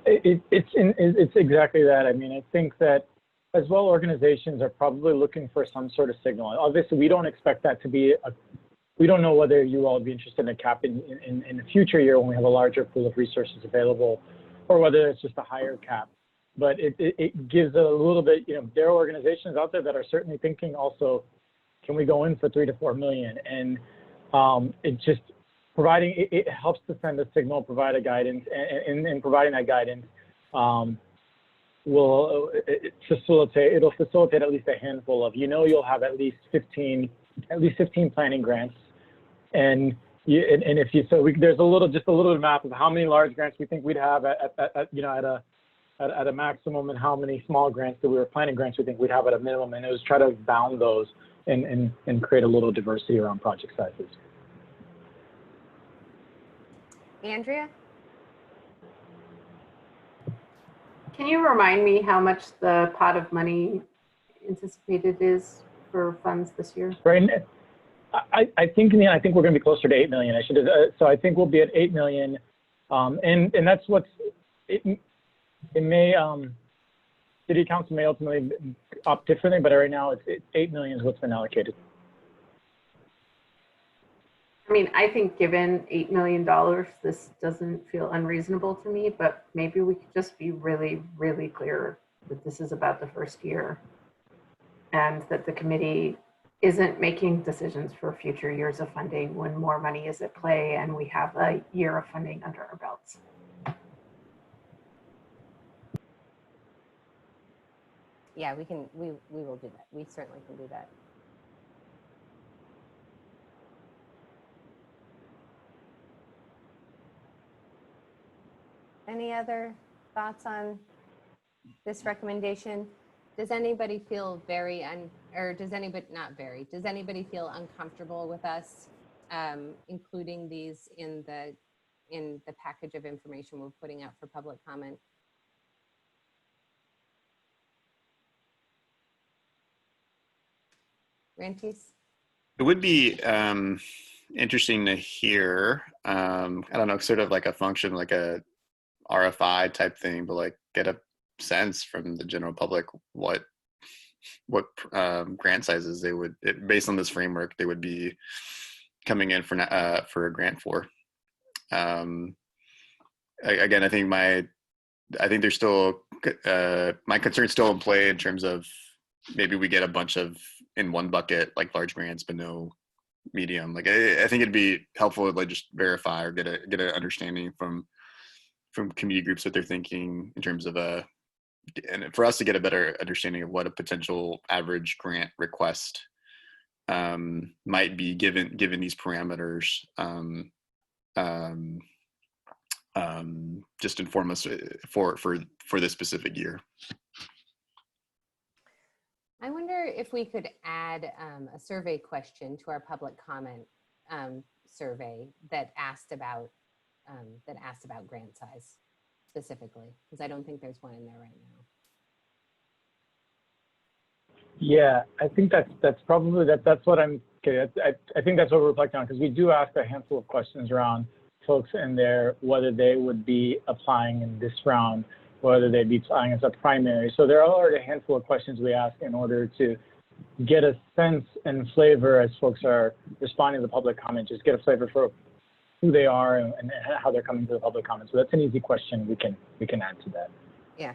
It's exactly that. I mean, I think that as well, organizations are probably looking for some sort of signal. Obviously, we don't expect that to be we don't know whether you all would be interested in a cap in the future year when we have a larger pool of resources available, or whether it's just a higher cap. But it gives a little bit, there are organizations out there that are certainly thinking also, can we go in for 3 to 4 million? And it just it helps to send a signal, provide a guidance, and providing that guidance, it'll facilitate at least a handful of, you'll have at least 15 planning grants. And if you, there's just a little map of how many large grants we think we'd have at a maximum, and how many small grants that we were planning grants we think we'd have at a minimum. And it was try to bound those and create a little diversity around project sizes. Andrea? Can you remind me how much the pot of money anticipated is for funds this year? Right. I think we're going to be closer to 8 million. So I think we'll be at 8 million, and that's it may city council may ultimately opt differently, but right now it's 8 million is what's been allocated. I mean, I think given $8 million, this doesn't feel unreasonable to me, but maybe we could just be really, really clear that this is about the first year and that the committee isn't making decisions for future years of funding when more money is at play and we have a year of funding under our belts. Yeah, we will do that. We certainly can do that. Any other thoughts on this recommendation? Does anybody feel does anybody feel uncomfortable with us including these in the package of information we're putting out for public comment? Rantis? It would be interesting to hear, I don't know, sort of like a function, like a RFI type thing, but like get a sense from the general public what grant sizes they would, based on this framework, they would be coming in for a grant for. Again, I think there's still my concern's still in play in terms of maybe we get a bunch of in one bucket like large grants but no medium. Like I think it'd be helpful to like just verify or get an understanding from community groups what they're thinking in terms of and for us to get a better understanding of what a potential average grant request might be given these parameters. Just inform us for this specific year. I wonder if we could add a survey question to our public comment survey that asked about grant size specifically, because I don't think there's one in there right now. Yeah, I think that's probably that's what I'm. Okay, I think that's what we're reflecting on, because we do ask a handful of questions around folks in there, whether they would be applying in this round, whether they'd be applying as a primary. So there are already a handful of questions we ask in order to get a sense and flavor as folks are responding to the public comment, just get a flavor for who they are and how they're coming to the public comment. So that's an easy question we can add to that. Yeah.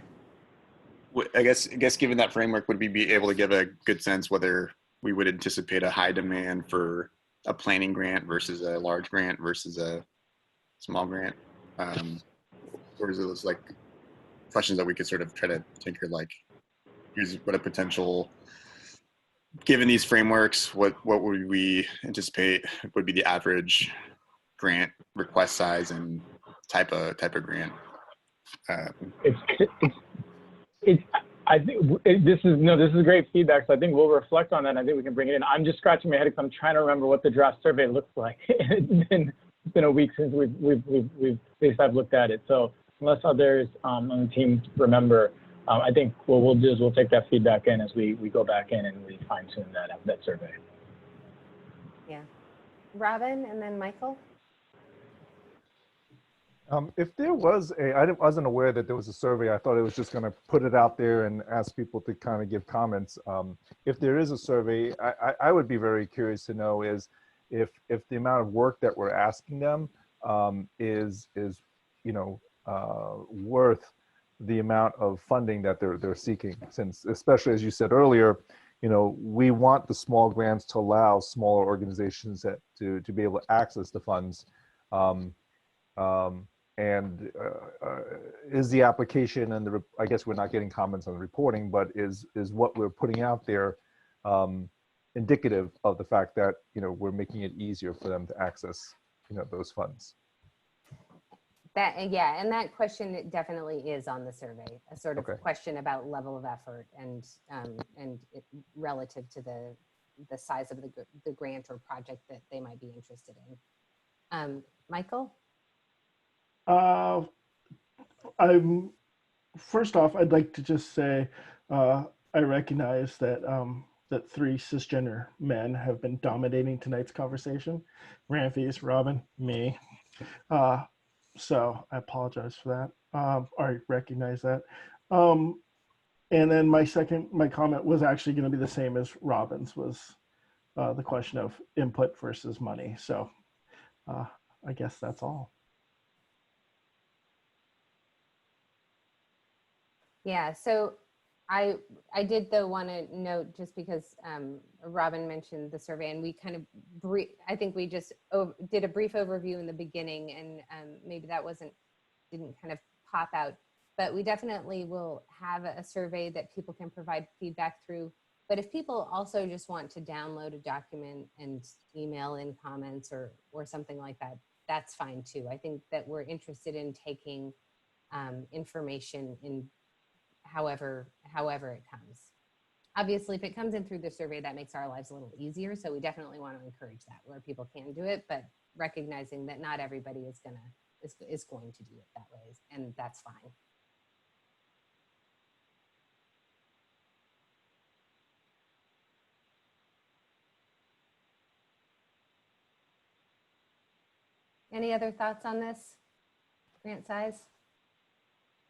I guess given that framework, would we be able to give a good sense whether we would anticipate a high demand for a planning grant versus a large grant versus a small grant? Or is it those like questions that we could sort of try to tinker, like, here's what a potential, given these frameworks, what would we anticipate would be the average grant request size and type of grant? I think this is great feedback. So I think we'll reflect on that. And I think we can bring it in. I'm just scratching my head because I'm trying to remember what the draft survey looks like. It's been a week since I've looked at it. So unless others on the team remember, I think what we'll do is we'll take that feedback in as we go back in and we fine tune that survey. Yeah, Robin and then Michael. If there was I wasn't aware that there was a survey. I thought it was just going to put it out there and ask people to kind of give comments. If there is a survey, I would be very curious to know is if the amount of work that we're asking them is worth the amount of funding that they're seeking. Since, especially as you said earlier, we want the small grants to allow smaller organizations to be able to access the funds. And is the application and I guess we're not getting comments on the reporting, but is what we're putting out there indicative of the fact that, we're making it easier for them to access, those funds? Yeah, and that question it definitely is on the survey, a sort of Okay. question about level of effort and relative to the size of the grant or project that they might be interested in. Michael? First off, I'd like to just say I recognize that that 3 cisgender men have been dominating tonight's conversation. Ramphis, Robin, me. So I apologize for that. I recognize that. And then my comment was actually going to be the same as Robin's, was the question of input versus money. So I guess that's all. Yeah, so I did though want to note, just because Robin mentioned the survey, and we kind of I think we just did a brief overview in the beginning, and maybe that didn't kind of pop out, but we definitely will have a survey that people can provide feedback through. But if people also just want to download a document and email in comments or something like that, that's fine too. I think that we're interested in taking information in however it comes. Obviously, if it comes in through the survey, that makes our lives a little easier. So we definitely want to encourage that where people can do it, but recognizing that not everybody is going to do it that way, and that's fine. Any other thoughts on this grant size?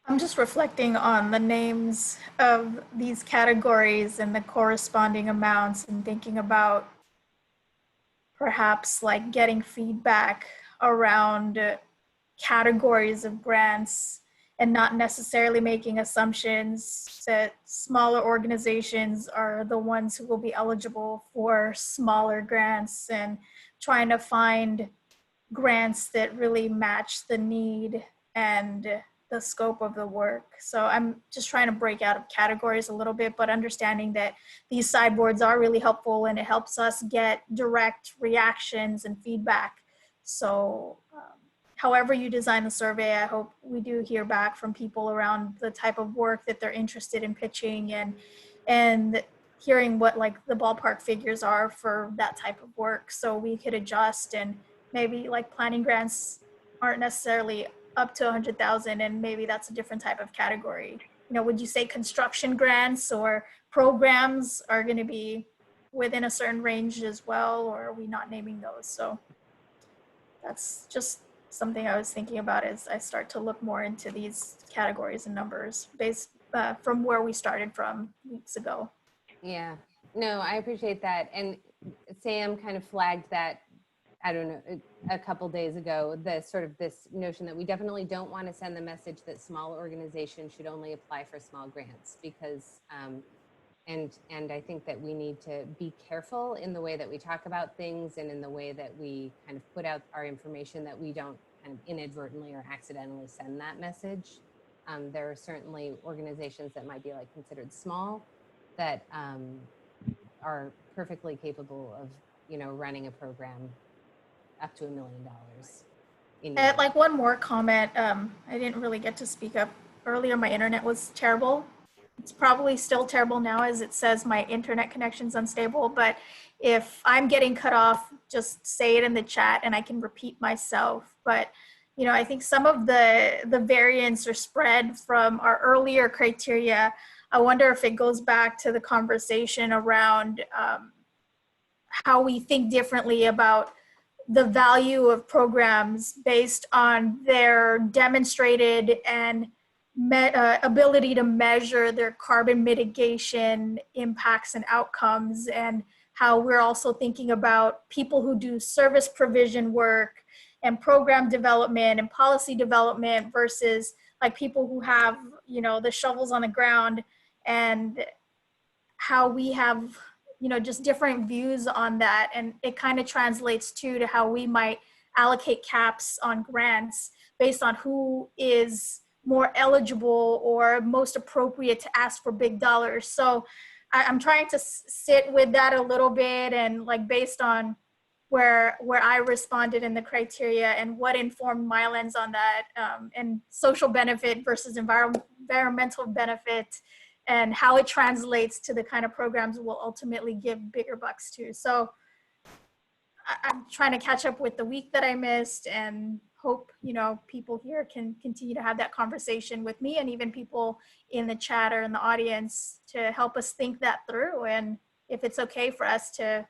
I'm just reflecting on the names of these categories and the corresponding amounts, and thinking about perhaps like getting feedback around categories of grants and not necessarily making assumptions that smaller organizations are the ones who will be eligible for smaller grants, and trying to find grants that really match the need and the scope of the work. So I'm just trying to break out of categories a little bit, but understanding that these sideboards are really helpful, and it helps us get direct reactions and feedback. So however you design the survey, I hope we do hear back from people around the type of work that they're interested in pitching, and hearing what like the ballpark figures are for that type of work, so we could adjust. And maybe like planning grants aren't necessarily up to 100,000, and maybe that's a different type of category. Would you say construction grants or programs are going to be within a certain range as well, or are we not naming those? So that's just something I was thinking about as I start to look more into these categories and numbers based from where we started from weeks ago. Yeah, no, I appreciate that. And Sam kind of flagged that, I don't know, a couple days ago, this notion that we definitely don't want to send the message that small organizations should only apply for small grants, because and I think that we need to be careful in the way that we talk about things and in the way that we kind of put out our information, that we don't kind of inadvertently or accidentally send that message. There are certainly organizations that might be like considered small that are perfectly capable of running a program up to $1 million. Like one more comment, I didn't really get to speak up earlier. My internet was terrible. It's probably still terrible now, as it says my internet connection's unstable, but if I'm getting cut off, just say it in the chat and I can repeat myself. But I think some of the variance or spread from our earlier criteria, I wonder if it goes back to the conversation around how we think differently about the value of programs based on their demonstrated and ability to measure their carbon mitigation impacts and outcomes, and how we're also thinking about people who do service provision work and program development and policy development versus like people who have, the shovels on the ground, and how we have, just different views on that. And it kind of translates to how we might allocate caps on grants based on who is more eligible or most appropriate to ask for big dollars. So I'm trying to sit with that a little bit, and like based on where I responded in the criteria and what informed my lens on that, and social benefit versus environmental benefit, and how it translates to the kind of programs we'll ultimately give bigger bucks to. So I'm trying to catch up with the week that I missed, and hope, you know, people here can continue to have that conversation with me, and even people in the chat or in the audience, to help us think that through. And if it's okay for us to,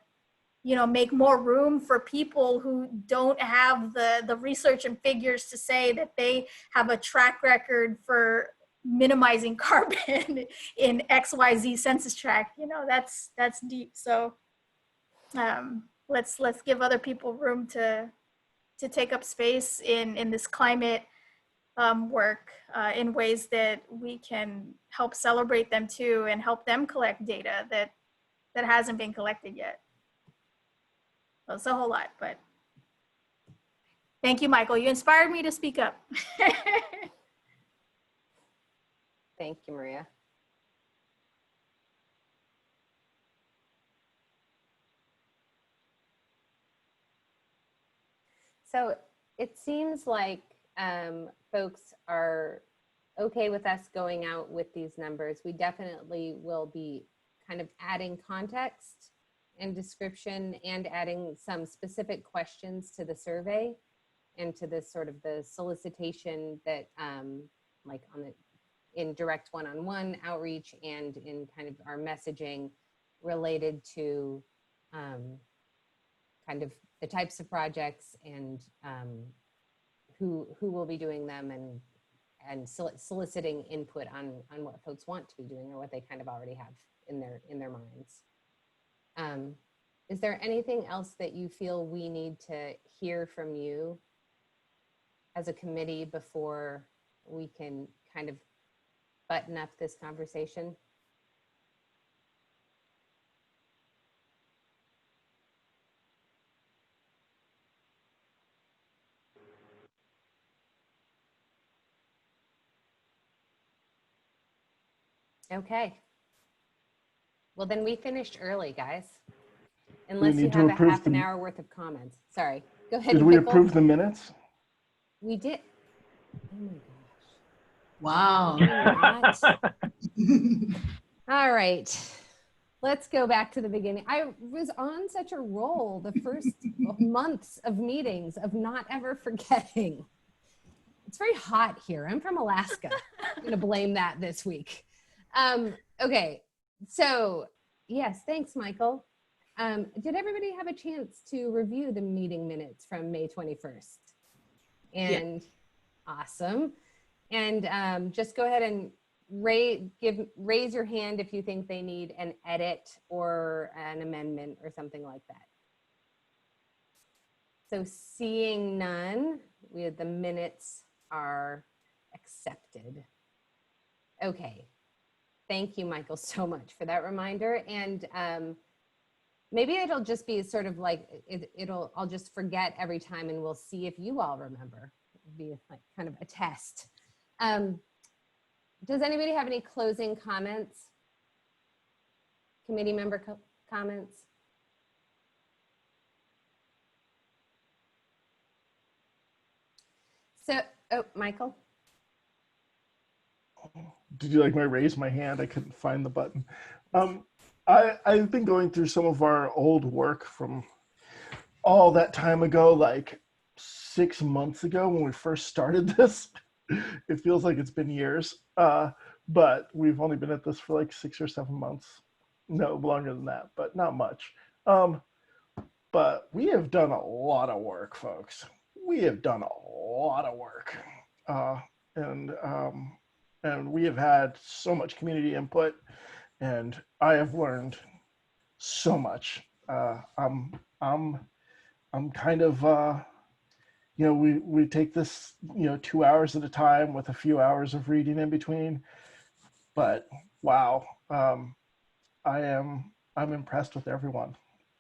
you know, make more room for people who don't have the research and figures to say that they have a track record for minimizing carbon in XYZ census tract. You know, that's deep. So let's give other people room to take up space in this climate work in ways that we can help celebrate them too, and help them collect data that hasn't been collected yet. Well, it's a whole lot, but thank you, Michael. You inspired me to speak up. Thank you, Maria. So it seems like folks are okay with us going out with these numbers. We definitely will be kind of adding context and description, and adding some specific questions to the survey and to this sort of the solicitation that like on the in direct one-on-one outreach, and in kind of our messaging related to kind of the types of projects, and who will be doing them, and soliciting input on what folks want to be doing, or what they kind of already have in their minds. Is there anything else that you feel we need to hear from you as a committee before we can kind of button up this conversation? Okay. Well, then we finished early, guys. Unless you have a half an hour worth of comments. Sorry, go ahead. Did we Michael. approve the minutes? We did. Oh my gosh. Wow. All right. Let's go back to the beginning. I was on such a roll the first months of meetings of not ever forgetting. It's very hot here. I'm from Alaska. I'm going to blame that this week. Okay. So yes, thanks, Michael. Did everybody have a chance to review the meeting minutes from May 21st? And yeah. Awesome. And just go ahead and raise your hand if you think they need an edit or an amendment or something like that. So seeing none, the minutes are accepted. Okay. Thank you, Michael, so much for that reminder. And maybe it'll just be sort of like, I'll just forget every time, and we'll see if you all remember. It'll be like kind of a test. Does anybody have any closing comments? Committee member comments? So, oh, Michael? Did you like my raise my hand? I couldn't find the button. I've been going through some of our old work from all that time ago, like 6 months ago when we first started this. It feels like it's been years, but we've only been at this for like 6 or 7 months. No, longer than that, but not much. But we have done a lot of work, folks. We have done a lot of work. And we have had so much community input, and I have learned so much. I'm kind of, you know, we take this, 2 hours at a time with a few hours of reading in between, but wow, I'm impressed with everyone.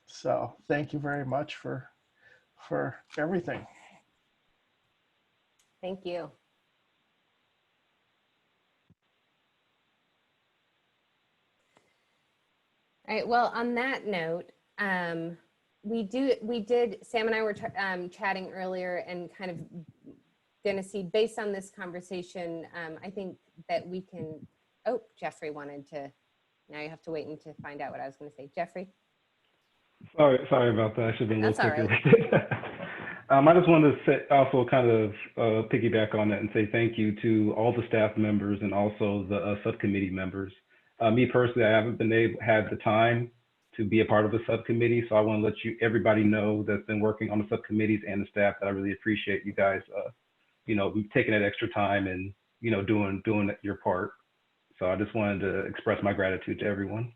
So thank you very much for everything. Thank you. All right, well, on that note, we did, Sam and I were chatting earlier and kind of gonna see, based on this conversation, I think that we can, oh, Jeffrey wanted to, now you have to wait and to find out what I was gonna say. Jeffrey? Sorry about that. I should have been a That's little all quicker with it. I just wanted to say, also kind of piggyback on that and say thank you to all the staff members and also the subcommittee members. Me personally, I haven't had the time to be a part of the subcommittee, so I want to let everybody know that's been working on the subcommittees and the staff that I really appreciate you guys, taking that extra time and doing your part. So I just wanted to express my gratitude to everyone.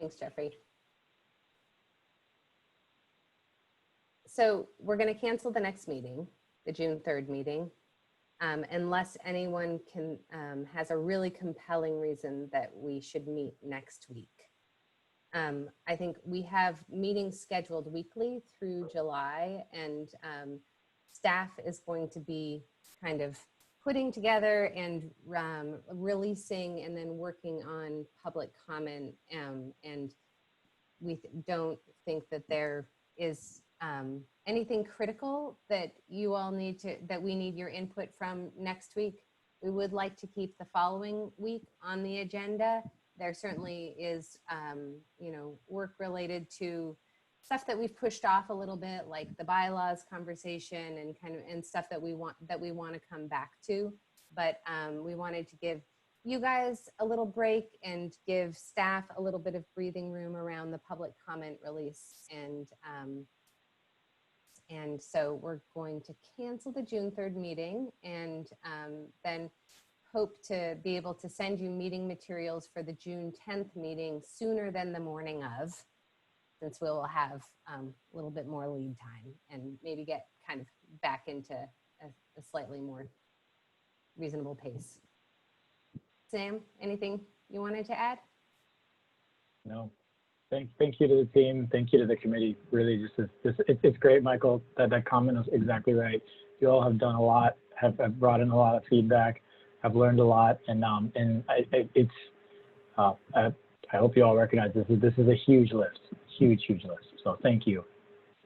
Thanks, Jeffrey. So we're going to cancel the next meeting, the June 3rd meeting, unless anyone has a really compelling reason that we should meet next week. I think we have meetings scheduled weekly through July, and staff is going to be kind of putting together and releasing and then working on public comment. And we don't think that there is anything critical that you all that we need your input from next week. We would like to keep the following week on the agenda. There certainly is, work related to stuff that we've pushed off a little bit, like the bylaws conversation and stuff that we want to come back to. But we wanted to give you guys a little break and give staff a little bit of breathing room around the public comment release. And so we're going to cancel the June 3rd meeting, and then hope to be able to send you meeting materials for the June 10th meeting sooner than the morning of, since we will have a little bit more lead time and maybe get kind of back into a slightly more reasonable pace. Sam, anything you wanted to add? No. Thank you to the team. Thank you to the committee. Really, it's great, Michael. That comment was exactly right. You all have done a lot, have brought in a lot of feedback, have learned a lot, and I hope you all recognize this is a huge list, huge list. So thank you.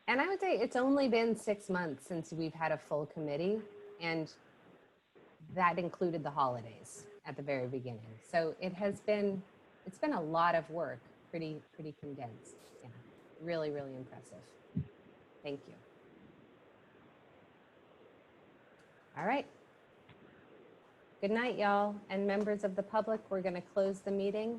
And I would say it's only been 6 months since we've had a full committee, and that included the holidays at the very beginning. So it's been a lot of work, pretty condensed. Yeah, really impressive. Thank you. All right. Good night, y'all. And members of the public, we're going to close the meeting.